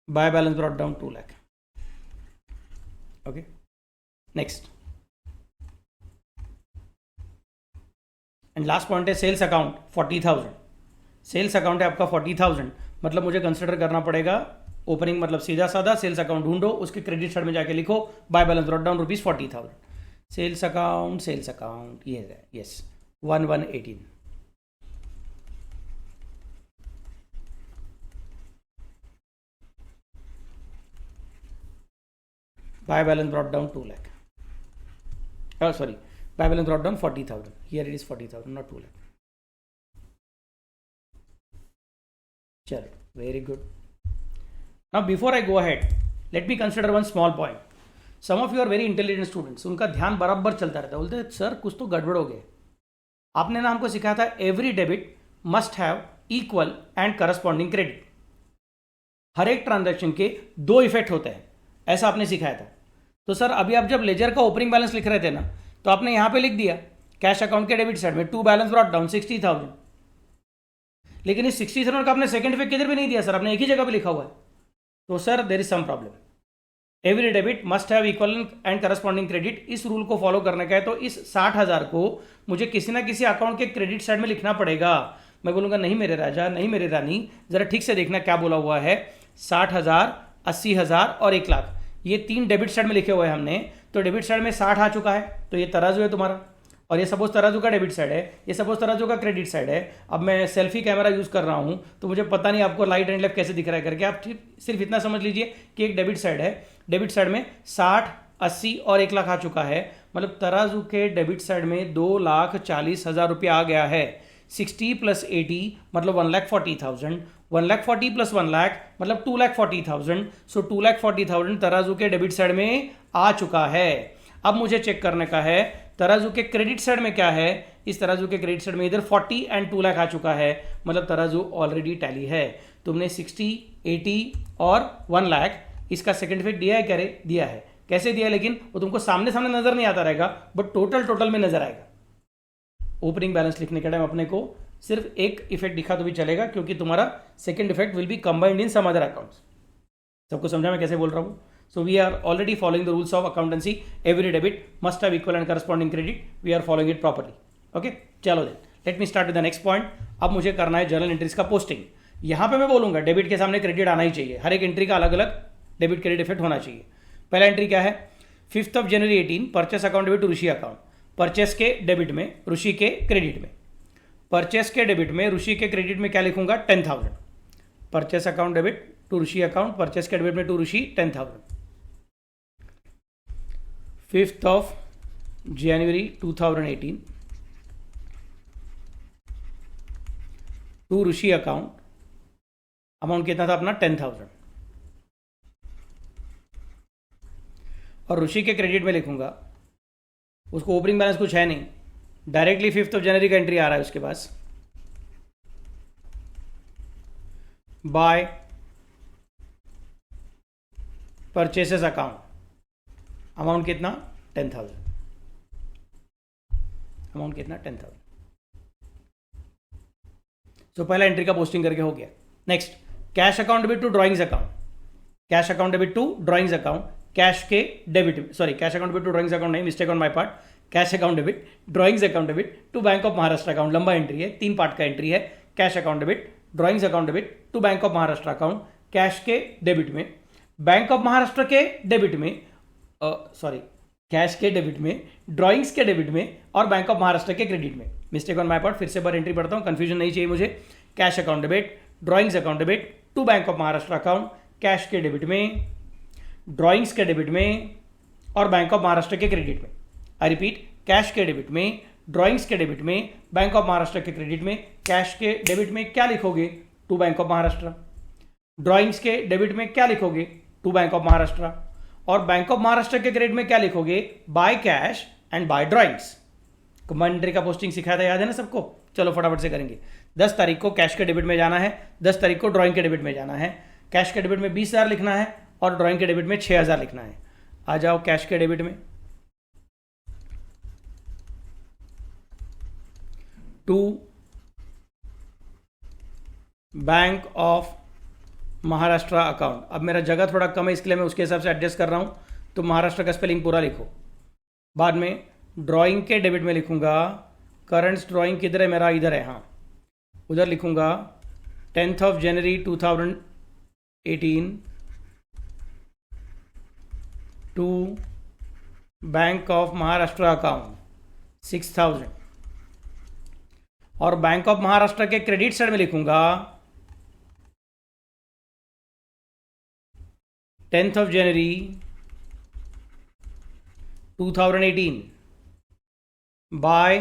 bye balance brought down 2 lakh. Okay, next and last point है sales account 40,000। Sales account है आपका 40,000, मतलब मुझे consider करना पड़ेगा opening मतलब सीधा साधा, सेल्स अकाउंट ढूंढो, उसके क्रेडिट साइड में जाके लिखो by balance brought down ₹40,000, sales account ये है, yes 1/1/18, by balance brought down 2 lakh, sorry by balance brought down 40,000, here it is 40,000 not 2 lakh. चलो very good. Now before I go ahead let me consider one small point. Some of you are very intelligent students, उनका ध्यान बराबर चलता रहता है, बोलते हैं sir कुछ तो गड़बड़ हो गए। आपने ना हमको सिखाया था every debit must have equal and corresponding credit, हर एक ट्रांजैक्शन के 2 इफेक्ट होते हैं, ऐसा आपने सिखाया था। तो सर अभी आप जब लेजर का ओपनिंग बैलेंस लिख रहे थे ना, तो आपने यहां पे लिख दिया कैश अकाउंट के डेबिट साइड में टू बैलेंस ब्रॉट डाउन 60,000, लेकिन इस 60,000 का आपने सेकंड इफेक्ट किधर भी नहीं दिया सर, आपने एक ही जगह पे लिखा हुआ है। तो sir there is some problem, every debit must have equal and corresponding credit, इस रूल को फॉलो करने का है। तो इस 60,000 को मुझे किसी ना किसी अकाउंट के क्रेडिट साइड में लिखना पड़ेगा। मैं बोलूंगा नहीं मेरे राजा, नहीं मेरे रानी, जरा ठीक से देखना क्या बोला हुआ है, 60,000, 80,000 और 1 लाख, ये 3 डेबिट साइड में लिखे हुए हैं हमने। तो डेबिट साइड में 60 आ चुका है, तो ये तराजू है तुम्हारा, और ये सपोज तराजू का डेबिट साइड है, ये सपोज तराजू का क्रेडिट साइड है। अब मैं सेल्फी कैमरा यूज कर रहा हूं, तो मुझे पता नहीं आपको राइट एंड लेफ्ट कैसे दिख रहा है करके, आप सिर्फ इतना समझ लीजिए कि एक डेबिट साइड है, डेबिट साइड में 60, 80 और 1 लाख आ चुका है, मतलब तराजू के डेबिट साइड में 2,40,000 रुपया आ गया है। 60 + 80 मतलब 1,40,000, 1,40,000 + 1 लाख मतलब 2,40,000, सो 2,40,000 तराजू के डेबिट साइड में आ चुका है। अब मुझे चेक करने का है तराजू के क्रेडिट साइड में क्या है। इस तराजू के क्रेडिट साइड में इधर 40 एंड 2 लाख आ चुका है, मतलब तराजू ऑलरेडी टैली है। तुमने 60, 80 और 1 लाख इसका सेकंड इफेक्ट दिया है, क्या रे? दिया है। कैसे दिया है लेकिन वो तुमको सामने सामने नजर नहीं आता रहेगा, बट टोटल में नजर आएगा। ओपनिंग बैलेंस लिखने के टाइम अपने को सिर्फ एक इफेक्ट दिखा तो भी चलेगा, क्योंकि तुम्हारा second effect will be combined in some other accounts. सबको समझा मैं कैसे बोल रहा हूं? So we are already following the rules of accountancy. Every debit must have equal and corresponding credit. We are following it properly. Okay? चलो then. Let me start with the next point. अब मुझे करना है journal entries का posting. यहाँ पे मैं बोलूंगा डेबिट के सामने क्रेडिट आना ही चाहिए, हर एक एंट्री का अलग अलग डेबिट क्रेडिट इफेक्ट होना चाहिए। पहला एंट्री क्या है? 5 जनवरी 18 परचेस अकाउंट डेबिट ऋषि अकाउंट, परचेस के डेबिट में ऋषि के क्रेडिट में, परचेस के डेबिट में ऋषि के क्रेडिट में क्या लिखूंगा? 10,000। Purchase account debit to Rishi account, purchase के डेबिट में टू ऋषि 10,000। 5 जनवरी 2018 टू ऋषि अकाउंट, अमाउंट कितना था अपना? 10,000। और ऋषि के क्रेडिट में लिखूंगा, उसको ओपनिंग बैलेंस कुछ है नहीं, डायरेक्टली 5 जनवरी का एंट्री आ रहा है उसके पास, बाय परचेसेस अकाउंट, अमाउंट कितना? 10,000। अमाउंट कितना? 10,000। सो पहला एंट्री का पोस्टिंग करके हो गया। Next, cash account debit to drawings account, cash account debit to drawings account, cash के debit, sorry cash account debit to drawings account नहीं, mistake on my part, cash account debit drawings account debit to bank of Maharashtra account, लंबा entry है, 3 part का entry है। Cash account debit drawings account debit to bank of Maharashtra account, cash के debit में, bank of Maharashtra के debit में, sorry cash के debit में, ड्राइंग्स के डेबिट में और बैंक ऑफ महाराष्ट्र के क्रेडिट में। मिस्टेक ऑन माय पार्ट, फिर से बार एंट्री पढ़ता हूं, कंफ्यूजन नहीं चाहिए मुझे। Cash account debit drawings account debit to bank of Maharashtra account, cash के डेबिट में, ड्राइंग्स के डेबिट में और बैंक ऑफ महाराष्ट्र के क्रेडिट में। आई रिपीट, कैश के डेबिट में, ड्राइंग्स के डेबिट में, बैंक ऑफ महाराष्ट्र के क्रेडिट में। कैश के डेबिट में क्या लिखोगे? To bank of Maharashtra. Drawings के डेबिट में क्या लिखोगे? To bank of Maharashtra. और बैंक ऑफ महाराष्ट्र के क्रेडिट में क्या लिखोगे? By cash and by drawings. Command entry का पोस्टिंग सिखाया था, याद है ना सबको? चलो फटाफट से करेंगे। 10 तारीख को कैश के डेबिट में जाना है, 10 तारीख को ड्राइंग के डेबिट में जाना है। कैश के डेबिट में 20,000 लिखना है और ड्राइंग के डेबिट में 6,000 लिखना है। आ जाओ कैश के डेबिट में, to bank of Maharashtra account. अब मेरा जगह थोड़ा कम है इसलिए मैं उसके हिसाब से एडजस्ट कर रहा हूं, तो महाराष्ट्र का स्पेलिंग पूरा लिखो। बाद में ड्राइंग के डेबिट में लिखूंगा, करंट ड्राइंग किधर है मेरा? इधर है, हाँ उधर लिखूंगा 10th of January 2018 to bank of Maharashtra account 6,000। और बैंक ऑफ महाराष्ट्र के क्रेडिट साइड में लिखूंगा 10th of January 2018 by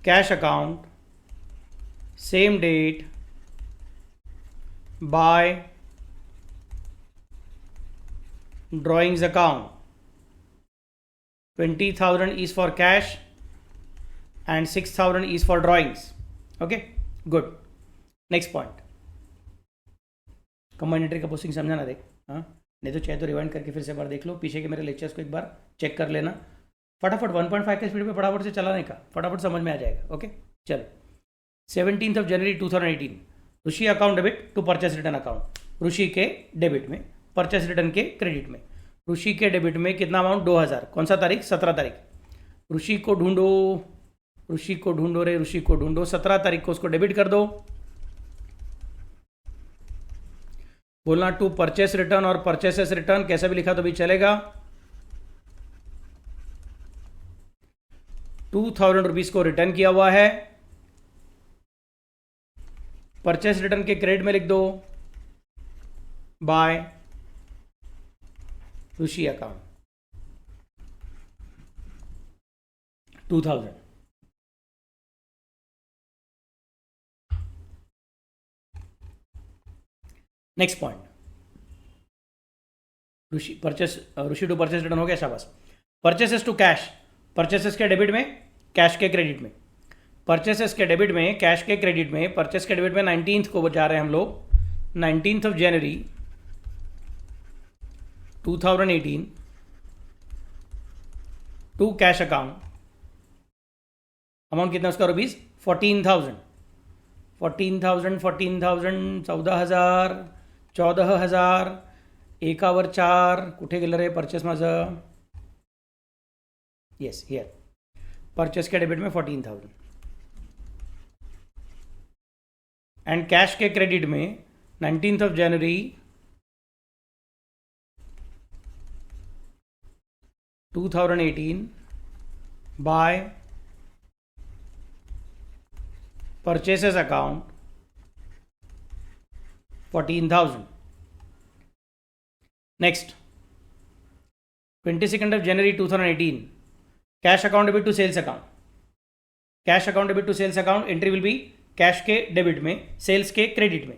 cash account, same date, by drawings account. 20,000 is for cash and 6,000 is for drawings. Okay, good. Next point. Command entry का posting समझा ना? देख, हाँ नहीं तो चाहे तो रिवाइंड करके फिर से बार देख लो, पीछे के मेरे लेक्चर्स को एक बार चेक कर लेना। फटाफट 1.5 के स्पीड पे फटाफट से चलाने का, फटाफट समझ में आ जाएगा। ओके चलो, 17th of January 2018 Rishi account debit to purchase return account. Rishi के डेबिट में, परचेस रिटर्न के क्रेडिट में। ऋषि के डेबिट में कितना अमाउंट? 2,000। कौन सा तारीख? 17 तारीख। ऋषि को ढूंढो, ऋषि को ढूंढो रे, ऋषि को ढूंढो। 17 तारीख को उसको डेबिट कर दो। बोलना टू परचेस रिटर्न और परचेसेस रिटर्न, कैसा भी लिखा तो भी चलेगा। 2,000 रुपीज को रिटर्न किया हुआ है। परचेस रिटर्न के क्रेडिट में लिख दो by Rishi account 2,000। Next point, Rishi to purchase return हो गया, शाबाश। परचेसेस टू कैश, परचेसेस के डेबिट में, कैश के क्रेडिट में। परचेसेस के डेबिट में, कैश के क्रेडिट में। परचेस के डेबिट में 19th को जा रहे हैं हम लोग, 19th of January 2018 to cash account. Amount कितना उसका? रुपीज 14,000। 14,000 14,000 14,000 एकावर 4। कुठे गेलं रे परचेस माझं? येस हियर, परचेस के डेबिट में 14,000 एंड कैश के क्रेडिट में 19th of January 2018 by purchases account 14,000। Next, 22nd of January 2018 cash account debit to sales account. Cash account debit to sales account, entry will be cash के debit में, sales के credit में।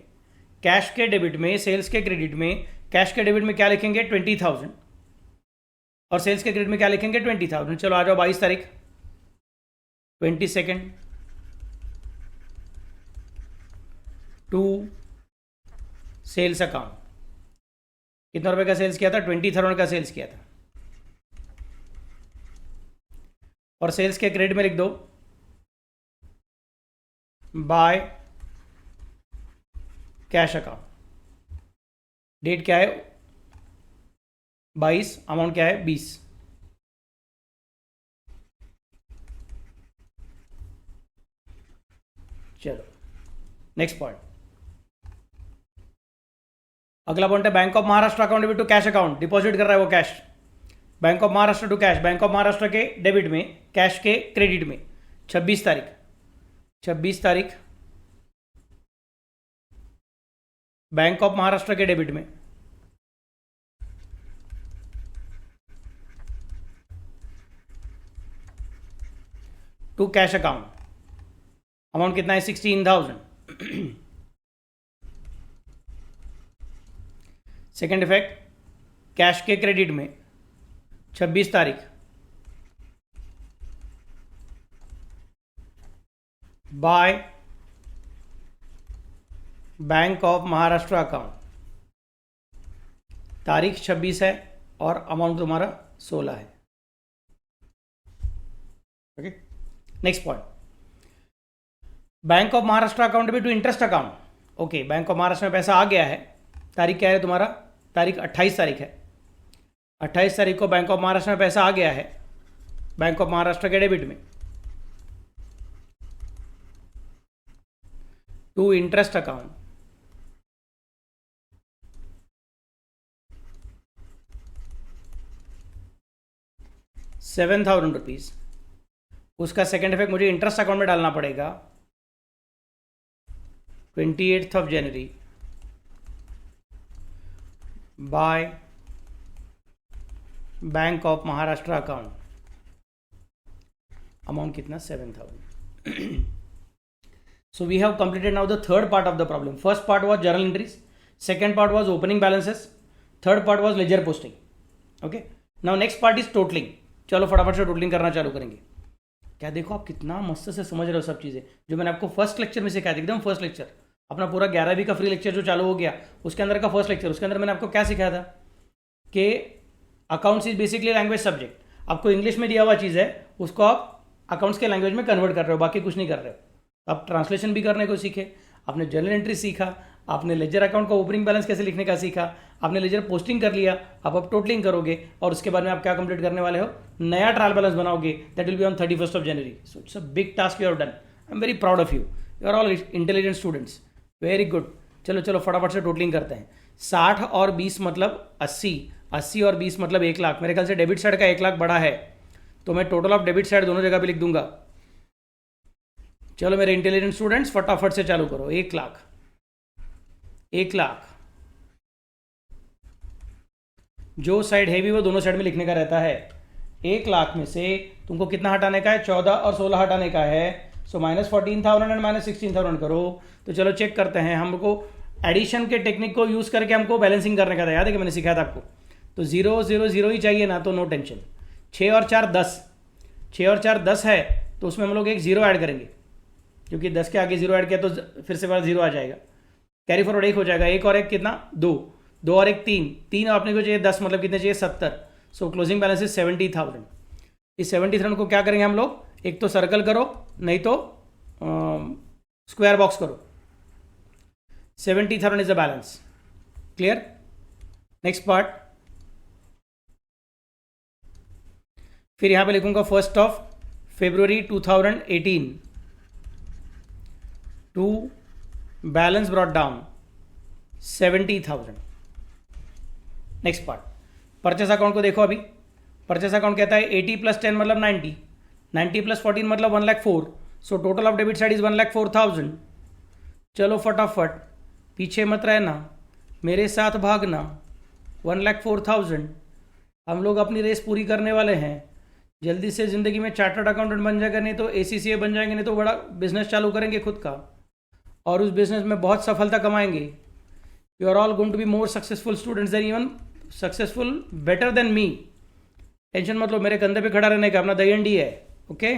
Cash के debit में, sales के credit में। Cash के debit में क्या लिखेंगे? 20,000 और सेल्स के क्रेडिट में क्या लिखेंगे? 20,000। चलो आ जाओ 22 तारीख, 22nd टू सेल्स अकाउंट। कितना रुपए का सेल्स किया था? 20,000 का सेल्स किया था। और सेल्स के क्रेडिट में लिख दो बाय कैश अकाउंट। डेट क्या है 22, अमाउंट क्या है 20। चलो नेक्स्ट पॉइंट, अगला पॉइंट है bank of Maharashtra account debit to cash account. Deposit कर रहा है वो cash, bank of Maharashtra to cash, bank of Maharashtra के डेबिट में, कैश के क्रेडिट में। 26 तारीख, 26 तारीख बैंक ऑफ महाराष्ट्र के डेबिट में, टू कैश अकाउंट। अमाउंट कितना है 16,000। सेकेंड इफेक्ट, कैश के क्रेडिट में 26 तारीख by bank of Maharashtra account. तारीख 26 है और अमाउंट तुम्हारा 16 है। Okay, next point, bank of Maharashtra account भी to interest account. Okay, bank of Maharashtra में पैसा आ गया है, तारीख क्या है तुम्हारा, तारीख 28 तारीख है। 28 तारीख को बैंक ऑफ महाराष्ट्र में पैसा आ गया है, बैंक ऑफ महाराष्ट्र के डेबिट में, टू इंटरेस्ट अकाउंट। ₹7,000। उसका सेकेंड इफेक्ट मुझे इंटरेस्ट अकाउंट में डालना पड़ेगा 28 जनवरी by bank of Maharashtra account. Amount कितना 7,000। So we have completed now the third part of the problem. First part was journal entries, second part was opening balances, third part was ledger posting. Okay, now next part is totaling. चलो फटाफट से totalling करना चालू करेंगे। क्या देखो आप कितना मस्त से समझ रहे हो सब चीज़ें जो मैंने आपको फर्स्ट लेक्चर में सिखाया था, एकदम फर्स्ट लेक्चर, अपना पूरा 11वीं का फ्री लेक्चर जो चालू हो गया उसके अंदर का फर्स्ट लेक्चर। उसके अंदर मैंने आपको क्या सिखाया था कि accounts is basically language subject. आपको इंग्लिश में दिया हुआ चीज़ है, उसको आप अकाउंट्स के लैंग्वेज में कन्वर्ट कर रहे हो, बाकी कुछ नहीं कर रहे हो। आप ट्रांसलेशन भी करने को सीखे, आपने जर्नल एंट्री सीखा, आपने लेजर अकाउंट का ओपनिंग बैलेंस कैसे लिखने का सीखा, आपने लेजर पोस्टिंग कर लिया, अब टोटलिंग करोगे और उसके बाद में आप क्या कंप्लीट करने वाले हो, नया ट्रायल बैलेंस बनाओगे, that will be on 31 January. So it's a big task you have done. I am very proud of you, you are all intelligent students, very good. चलो चलो फटाफट से टोटलिंग करते हैं। 60 और 20 मतलब 80, 80 और 20 मतलब 1 लाख। मेरे ख्याल से डेबिट साइड का 1 लाख बड़ा है, तो मैं टोटल ऑफ डेबिट साइड दोनों जगह पे लिख दूंगा। चलो मेरे इंटेलिजेंट स्टूडेंट्स फटाफट से चालू करो। 1 लाख, 1 लाख जो साइड हैवी वो दोनों साइड में लिखने का रहता है। 1 लाख में से तुमको कितना हटाने का है, 14 और 16 हटाने का है। सो -14,000 एंड -16,000 करो। तो चलो चेक करते हैं, हमको एडिशन के टेक्निक को यूज करके हमको बैलेंसिंग करने का था, याद है कि मैंने सिखाया था आपको। तो 0 0 0 ही चाहिए ना, तो नो टेंशन। 6 और 4 10, 6 और 4 10 है, तो उसमें हम लोग एक 0 ऐड करेंगे, क्योंकि 10 के आगे 0 ऐड किया तो फिर से बार 0 आ जाएगा। कैरी फॉरवर्ड 1 हो जाएगा। 1 और 1 कितना 2, 2 और 1 3, 3 अपने को चाहिए 10, मतलब कितने चाहिए 70। सो क्लोजिंग बैलेंस इज 70,000। इस 70,000 को क्या करेंगे हम लोग, एक तो सर्कल करो, नहीं तो स्क्वायर बॉक्स करो। 70,000 is the balance. Clear? Next part, फिर यहां पे लिखूंगा 1 फरवरी 2018 to balance brought down 70,000। Next part, purchase account को देखो। अभी परचेस अकाउंट कहता है 80 + 10 मतलब 90, 90 + 14 मतलब 1,04,000। So total of debit side is 1,04,000। चलो फटाफट पीछे मत रहना, मेरे साथ भागना। 1,04,000 हम लोग अपनी रेस पूरी करने वाले हैं। जल्दी से ज़िंदगी में चार्टर्ड अकाउंटेंट बन जाएगा, नहीं तो ACCA बन जाएंगे, नहीं तो बड़ा बिजनेस चालू करेंगे खुद का, और उस बिजनेस में बहुत सफलता कमाएंगे। You are all going to be more successful students than even successful better than me. Tension मत लो, मेरे कंधे पे खड़ा रहने का अपना दही है। Okay,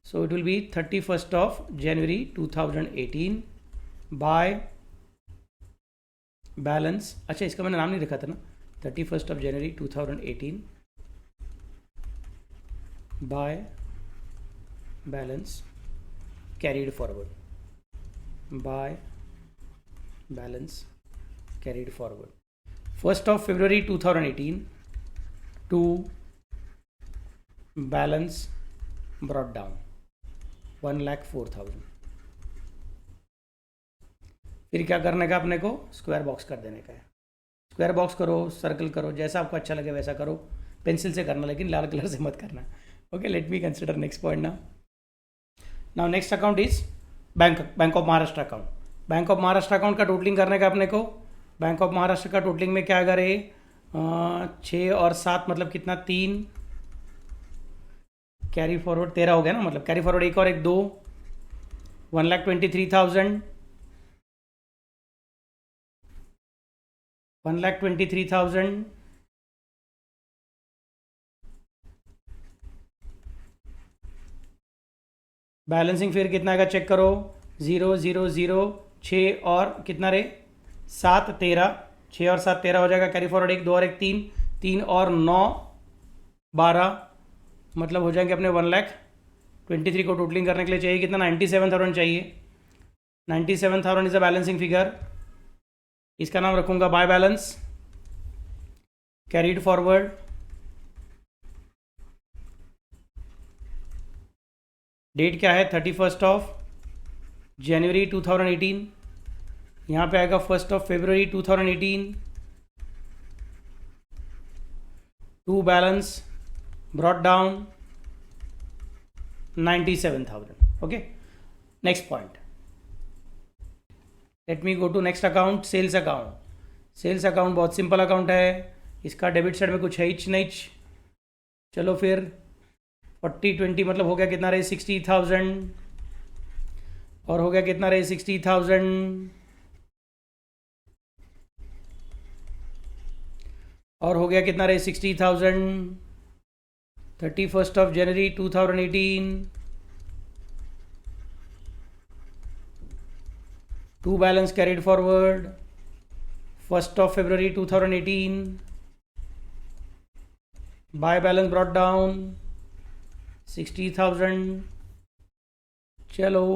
so it will be 31 January 2018 by balance. अच्छा, इसका मैंने नाम नहीं रखा था ना, 31 जनवरी 2018 by balance carried forward. Bye balance carried forward. 1st of February 2018 to balance brought down 1,04,000. फिर क्या करने का अपने को? स्क्वायर बॉक्स कर देने का है. स्क्वायर बॉक्स करो, सर्कल करो, जैसा आपको अच्छा लगे वैसा करो. पेंसिल से करना, लेकिन लाल कलर से मत करना. Okay, late me consider next point now next account is bank of Maharashtra account. Bank of Maharashtra account का टोटलिंग करने का अपने को. बैंक ऑफ महाराष्ट्र का टोटलिंग में क्या आएगा रे? 6 और 7 मतलब कितना? 3. कैरी फॉरवर्ड 13 हो गया ना, मतलब कैरी फॉरवर्ड 1 और 1 2. 1,23,000. 1,23,000. बैलेंसिंग फिर कितना आएगा चेक करो. 0 0 0 6 और कितना रे? 7 13. 6 और 7 13 हो जाएगा. कैरी फॉरवर्ड 1 2 और 1 3. 3 और 9 12 मतलब हो जाएंगे अपने 1,23,000 को टोटलिंग करने के लिए चाहिए कितना? 97,000 चाहिए. 97,000 इज अ बैलेंसिंग फिगर. इसका नाम रखूंगा by balance carried forward. Date क्या है? 31st of January 2018. यहाँ पे आएगा 1st of February 2018 to balance brought down 97,000. Okay, next point. Let me go to next account, sales account. Sales account बहुत simple account है. इसका डेबिट साइड में कुछ है ही नहीं. चलो फिर 40-20 मतलब हो गया कितना रहे? 60,000. और हो गया कितना रहे? 60,000. और हो गया कितना रहे? 60,000. 31st of January 2018 to balance carried forward. 1st of February 2018 by balance brought down 60,000. चलो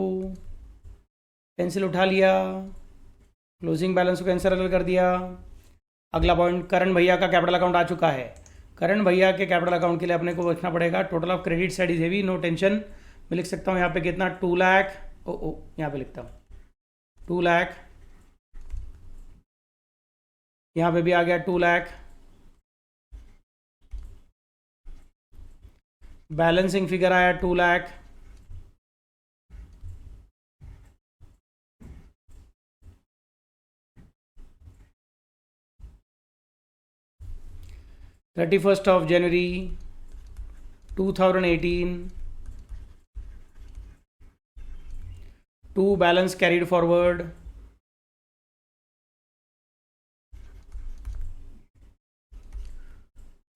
पेंसिल उठा लिया, क्लोजिंग बैलेंस को कैंसिल कर दिया. अगला पॉइंट, करण भैया का कैपिटल अकाउंट आ चुका है. करण भैया के कैपिटल अकाउंट के लिए अपने को रखना पड़ेगा total of credit side is heavy, no tension. मैं लिख सकता हूँ यहाँ पे कितना? 2 लाख. यहाँ पे लिखता हूँ 2 लाख. यहाँ पे भी आ गया 2 लाख. बैलेंसिंग फिगर आया 2 lakh. Thirty-first of January 2018 to balance carried forward.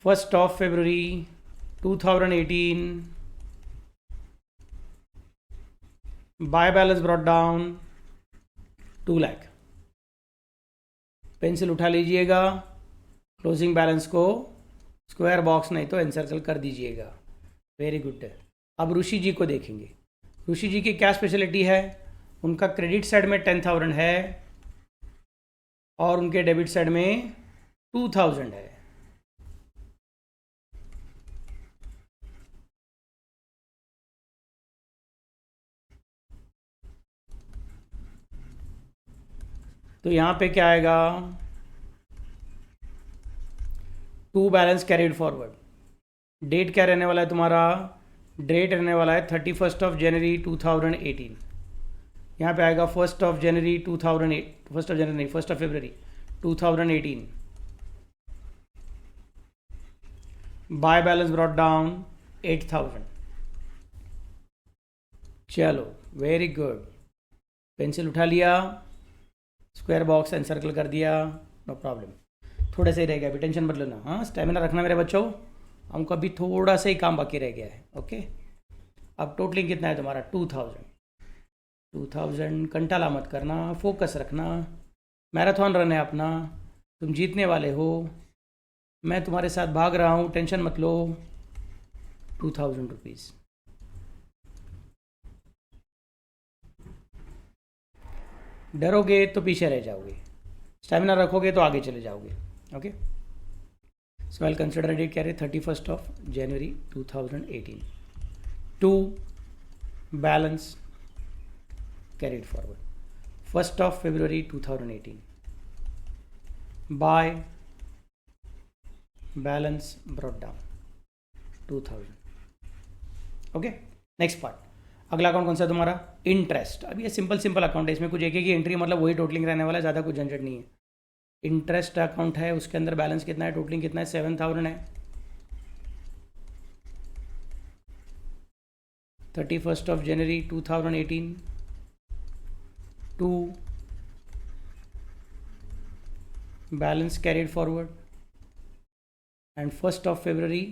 First of February 2018 by balance brought down 2 lakh. Pencil उठा लीजिएगा, क्लोजिंग बैलेंस को स्क्वायर बॉक्स नहीं तो एनसर्कल कर दीजिएगा. Very good. अब ऋषि जी को देखेंगे. ऋषि जी की क्या स्पेशलिटी है? उनका क्रेडिट साइड में 10,000 है और उनके डेबिट साइड में 2,000 है. तो यहाँ पे क्या आएगा? To balance carried forward. Date क्या रहने वाला है तुम्हारा? डेट रहने वाला है 31st of January 2018. यहाँ पे आएगा 1st of January 2008. 1st of January नहीं, 1st of February 2018 by balance brought down 8,000. चलो वेरी गुड. पेंसिल उठा लिया, स्क्वायर बॉक्स एनसर्कल कर दिया, नो प्रॉब्लम. थोड़े से ही रह गया, अभी टेंशन मत लेना. हाँ, स्टेमिना रखना मेरे बच्चों. हमको अभी थोड़ा सा ही काम बाकी रह गया है. ओके, अब टोटलिंग कितना है तुम्हारा? 2,000. कंटाला मत करना, फोकस रखना. मैराथन रन है अपना, तुम जीतने वाले हो. मैं तुम्हारे साथ भाग रहा हूँ, टेंशन मत लो. 2,000 रुपीज़. डरोगे तो पीछे रह जाओगे, स्टेमिना रखोगे तो आगे चले जाओगे. Okay, so I consider date क्या रहे 31st of January 2018. 2 balance carried forward. 1st of February 2018. Buy balance brought down 2000. Okay, next part. अगला अकाउंट कौन सा है तुम्हारा? इंटरेस्ट. अब ये सिंपल अकाउंट है, इसमें कुछ एक ही एंट्री मतलब वही टोटलिंग रहने वाला है, ज़्यादा कुछ झंझट नहीं है. इंटरेस्ट अकाउंट है, उसके अंदर बैलेंस कितना है, टोटलिंग कितना है, 7000 है. 31st of January 2018 to balance carried forward and 1st of February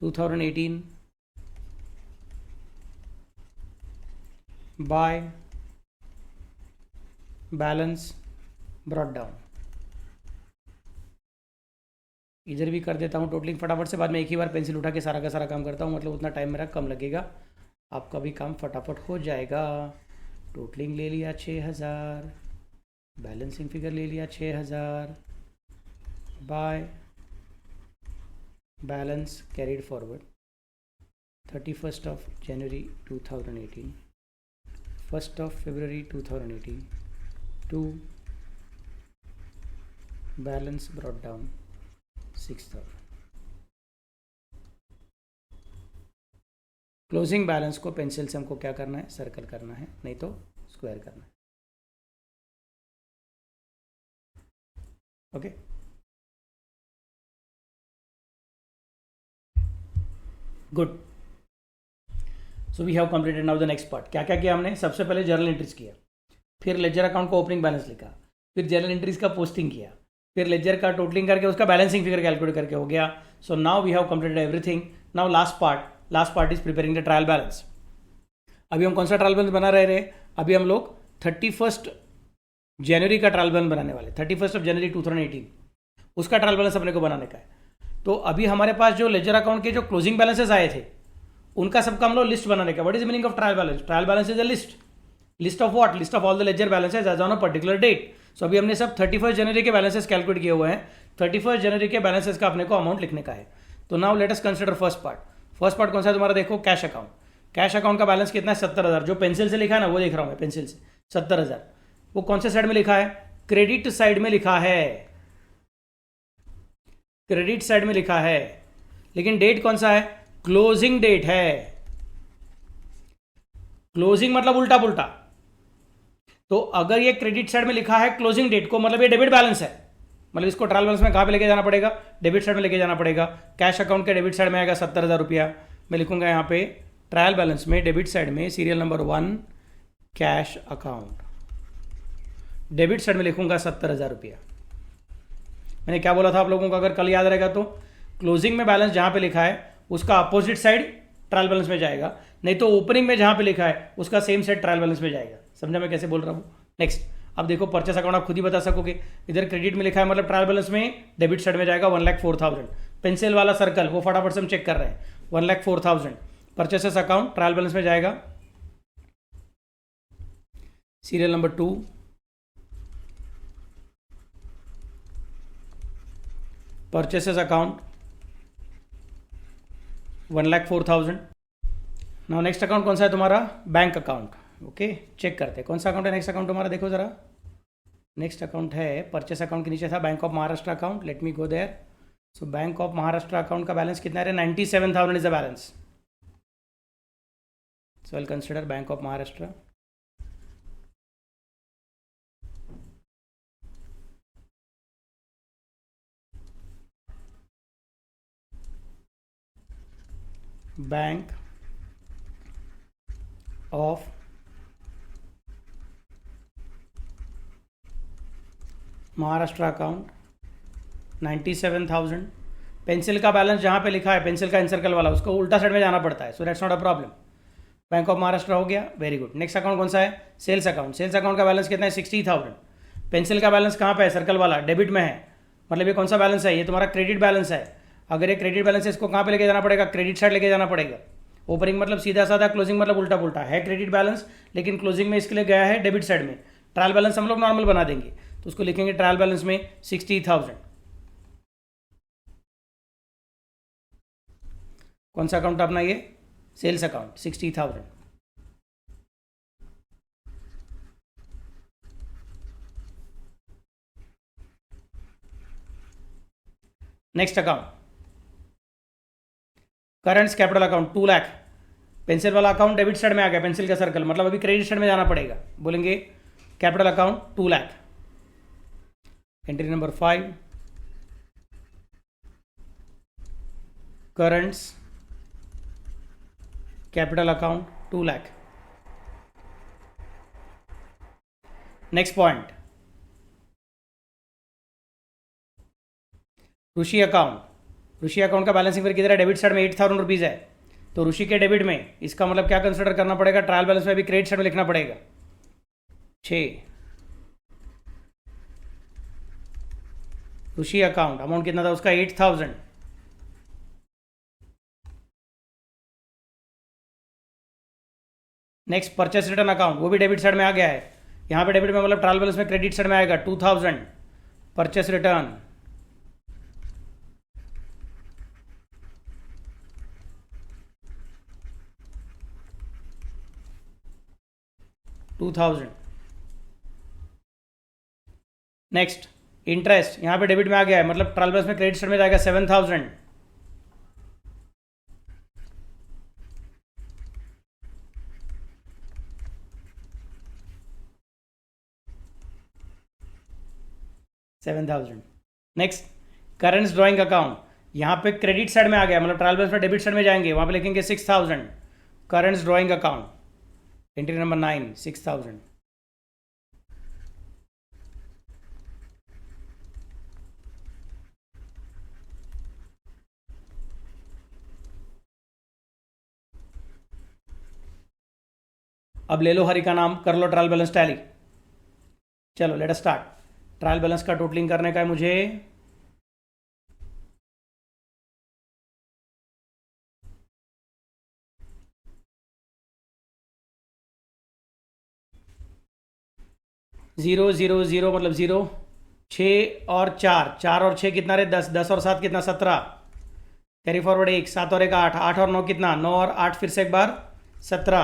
2018 by balance brought down. इधर भी कर देता हूँ टोटलिंग फटाफट से, बाद में एक ही बार पेंसिल उठा के सारा का सारा काम करता हूँ, मतलब उतना टाइम मेरा कम लगेगा, आपका भी काम फटाफट हो जाएगा. टोटलिंग ले लिया 6000, बैलेंसिंग फिगर ले लिया 6000, by balance carried forward 31st of January 2018, 1st of February 2018 to balance brought down 6000. Closing balance को पेंसिल से हमको क्या करना है, सर्कल करना है, नहीं तो स्क्वायर करना है. Okay, good. So we have completed now the next part. क्या क्या किया हमने? सबसे पहले जर्नल एंट्रीज किया, फिर लेजर अकाउंट का ओपनिंग बैलेंस लिखा, फिर जर्नल एंट्रीज का पोस्टिंग किया, फिर लेजर का टोटलिंग करके उसका बैलेंसिंग फिगर कैलकुलेट करके हो गया. So now we have completed everything. Now last part is preparing the trial balance. अभी हम कौन सा ट्रायल बैलेंस बना रहे? अभी हम लोग 31st जनवरी का ट्रायल बैलेंस बनाने वाले. 31st of January 2018 उसका ट्रायल बैलेंस अपने को बनाने का है. तो अभी हमारे पास जो लेजर अकाउंट के जो क्लोजिंग बैलेंसेस आए थे उनका सबका हम लोग लिस्ट बनाने का. What is meaning of trial balance? Trial balance is a list of what? List of all the ledger balances as on a particular date. So अभी हमने सब 31st जनवरी के बैलेंसेस कैलकुलेट किए हुए हैं. 31st जनवरी के बैलेंसेस का अपने को अमाउंट लिखने का है. तो now let us consider first part. First part कौन सा है तुम्हारा? देखो, कैश अकाउंट. कैश अकाउंट का बैलेंस कितना है? 70000. जो पेंसिल से लिखा है ना वो देख रहा हूं मैं पेंसिल से, 70000. वो कौन से साइड में लिखा है? क्रेडिट साइड में लिखा है. क्रेडिट साइड में लिखा है, लेकिन डेट कौन सा है? क्लोजिंग डेट है. क्लोजिंग मतलब उल्टा पुल्टा. तो अगर ये क्रेडिट साइड में लिखा है क्लोजिंग डेट को, मतलब ये डेबिट बैलेंस है. मतलब इसको ट्रायल बैलेंस में कहां पे लेके जाना पड़ेगा? डेबिट साइड में लेके जाना पड़ेगा. कैश अकाउंट के डेबिट साइड में आएगा 70000 रुपया. मैं लिखूंगा यहां पे ट्रायल बैलेंस में डेबिट साइड में serial number 1 cash account. Debit side में लिखूंगा 70000 रुपया. मैंने क्या बोला था आप लोगों को, अगर कल याद रहेगा तो? क्लोजिंग में बैलेंस जहां पे लिखा है उसका अपोजिट साइड ट्रायल बैलेंस में जाएगा, नहीं तो ओपनिंग में जहां पे लिखा है उसका सेम साइड ट्रायल बैलेंस में जाएगा. समझा मैं कैसे बोल रहा हूं? नेक्स्ट, अब देखो परचेस अकाउंट आप खुद ही बता सकोगे. इधर क्रेडिट में लिखा है मतलब ट्रायल बैलेंस में डेबिट साइड में जाएगा 1,04,000. पेंसिल वाला सर्कल वो फटाफट से हम चेक कर रहे हैं. 1,04,000 परचेसेस अकाउंट ट्रायल बैलेंस में जाएगा. Serial number 2 purchases account 1,04,000. Now next account कौन सा है तुम्हारा? Bank account. ओके, चेक करते हैं कौन सा अकाउंट है नेक्स्ट अकाउंट तुम्हारा. देखो जरा, नेक्स्ट अकाउंट है परचेस अकाउंट के नीचे था bank of Maharashtra account. Let me go there. So bank of Maharashtra account का बैलेंस कितना है? 97,000 is the balance. So I will consider bank of Maharashtra. Bank of Maharashtra account 97,000. Pencil का बैलेंस जहाँ पे लिखा है, पेंसिल का इनसर्कल वाला, उसको उल्टा साइड में जाना पड़ता है. So that's not a problem. Bank of Maharashtra हो गया, वेरी गुड. नेक्स्ट अकाउंट कौन सा है? Sales account. सेल्स अकाउंट का बैलेंस कितना है? 60,000. पेंसिल का बैलेंस कहाँ पे है? सर्कल वाला, डेबिट में है. मतलब ये कौन सा बैलेंस है? ये तुम्हारा क्रेडिट बैलेंस है. अगर ये क्रेडिट बैलेंस है इसको कहाँ पे लेके जाना पड़ेगा? क्रेडिट साइड लेके जाना पड़ेगा. ओपनिंग मतलब सीधा साधा, क्लोजिंग मतलब उल्टा पुल्टा है। क्रेडिट बैलेंस लेकिन क्लोजिंग में इसके लिए गया है डेबिट साइड में। ट्रायल बैलेंस हम लोग नॉर्मल बना देंगे, तो उसको लिखेंगे ट्रायल बैलेंस में 60,000। कौन सा अकाउंट अपना ये? Sales account, 60,000। Next account currents capital account 2 lakh. Pencil वाला अकाउंट डेबिट साइड में आ गया, पेंसिल का सर्कल मतलब अभी क्रेडिट साइड में जाना पड़ेगा। बोलेंगे capital account 2 lakh. Entry number 5 currents capital account 2 lakh. Next point Rishi account. Rishi account का बैलेंसिंग फिर किधर है? डेबिट साइड में 8,000 रुपीज़ है, तो ऋषि के डेबिट में इसका मतलब क्या कंसिडर करना पड़ेगा? ट्रायल बैलेंस में भी क्रेडिट साइड में लिखना पड़ेगा 6। ऋषि अकाउंट अमाउंट कितना था उसका? 8,000। नेक्स्ट परचेस रिटर्न अकाउंट, वो भी डेबिट साइड में आ गया है। यहाँ पे डेबिट में मतलब ट्रायल बैलेंस में क्रेडिट साइड में आएगा 2,000। Purchase return 2,000। नेक्स्ट इंटरेस्ट, यहाँ पे डेबिट में आ गया है मतलब ट्रायल बैलेंस में क्रेडिट साइड में जाएगा 7,000। नेक्स्ट करेंट्स ड्राइंग अकाउंट, यहाँ पे क्रेडिट साइड में आ गया मतलब ट्रायल बैलेंस में डेबिट साइड में जाएंगे, वहाँ पे लिखेंगे 6,000। Currents drawing account, entry number 9 6,000। अब ले लो हरि का नाम, कर लो ट्रायल बैलेंस टैली। चलो let us start. Trial balance का टोटलिंग करने का है मुझे। जीरो जीरो जीरो मतलब 0, 6 और 4, 4 और 6 कितना रहे? 10, 10 और 7 कितना? 17। कैरी फॉरवर्ड 1, 7 और 1 8, 8 और 9 कितना? 9 और 8 फिर से एक बार 17।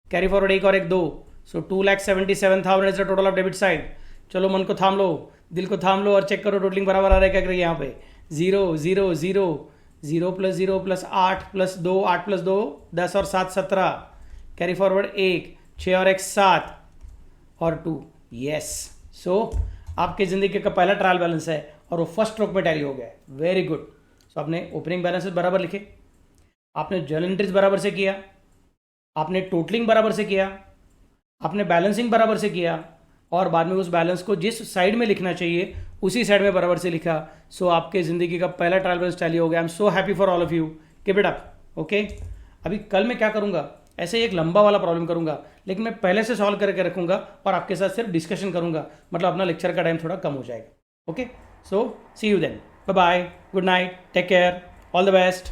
कैरी फॉरवर्ड 1 और 1 2, सो 2,77,000 is the total of debit side. चलो मन को थाम लो, दिल को थाम लो और चेक करो टोटलिंग बराबर आ रहा है क्या करें यहाँ पे? 0 0 0, 0 + 0 + 8 + 2, 8 + 2 10 और 7 17। कैरी फॉरवर्ड 1, 6 और 1 7 और 2। यस, सो आपकी ज़िंदगी का पहला ट्रायल बैलेंस है और वो फर्स्ट स्ट्रोक में टैली हो गया है। Very good. सो आपने ओपनिंग बैलेंसेस बराबर लिखे, आपने जर्नल एंट्रीज बराबर से किया, आपने टोटलिंग बराबर से किया, आपने बैलेंसिंग बराबर से किया और बाद में उस बैलेंस को जिस साइड में लिखना चाहिए उसी साइड में बराबर से लिखा। सो आपके ज़िंदगी का पहला ट्रायल बैलेंस टैली हो गया। I am so happy for all of you. Keep it up. Okay, अभी कल मैं क्या करूँगा, ऐसे ही एक लंबा वाला प्रॉब्लम करूँगा, लेकिन मैं पहले से सॉल्व करके रखूँगा और आपके साथ सिर्फ डिस्कशन करूँगा, मतलब अपना लेक्चर का टाइम थोड़ा कम हो जाएगा। Okay, so see you then, bye bye, good night, take care, all the best.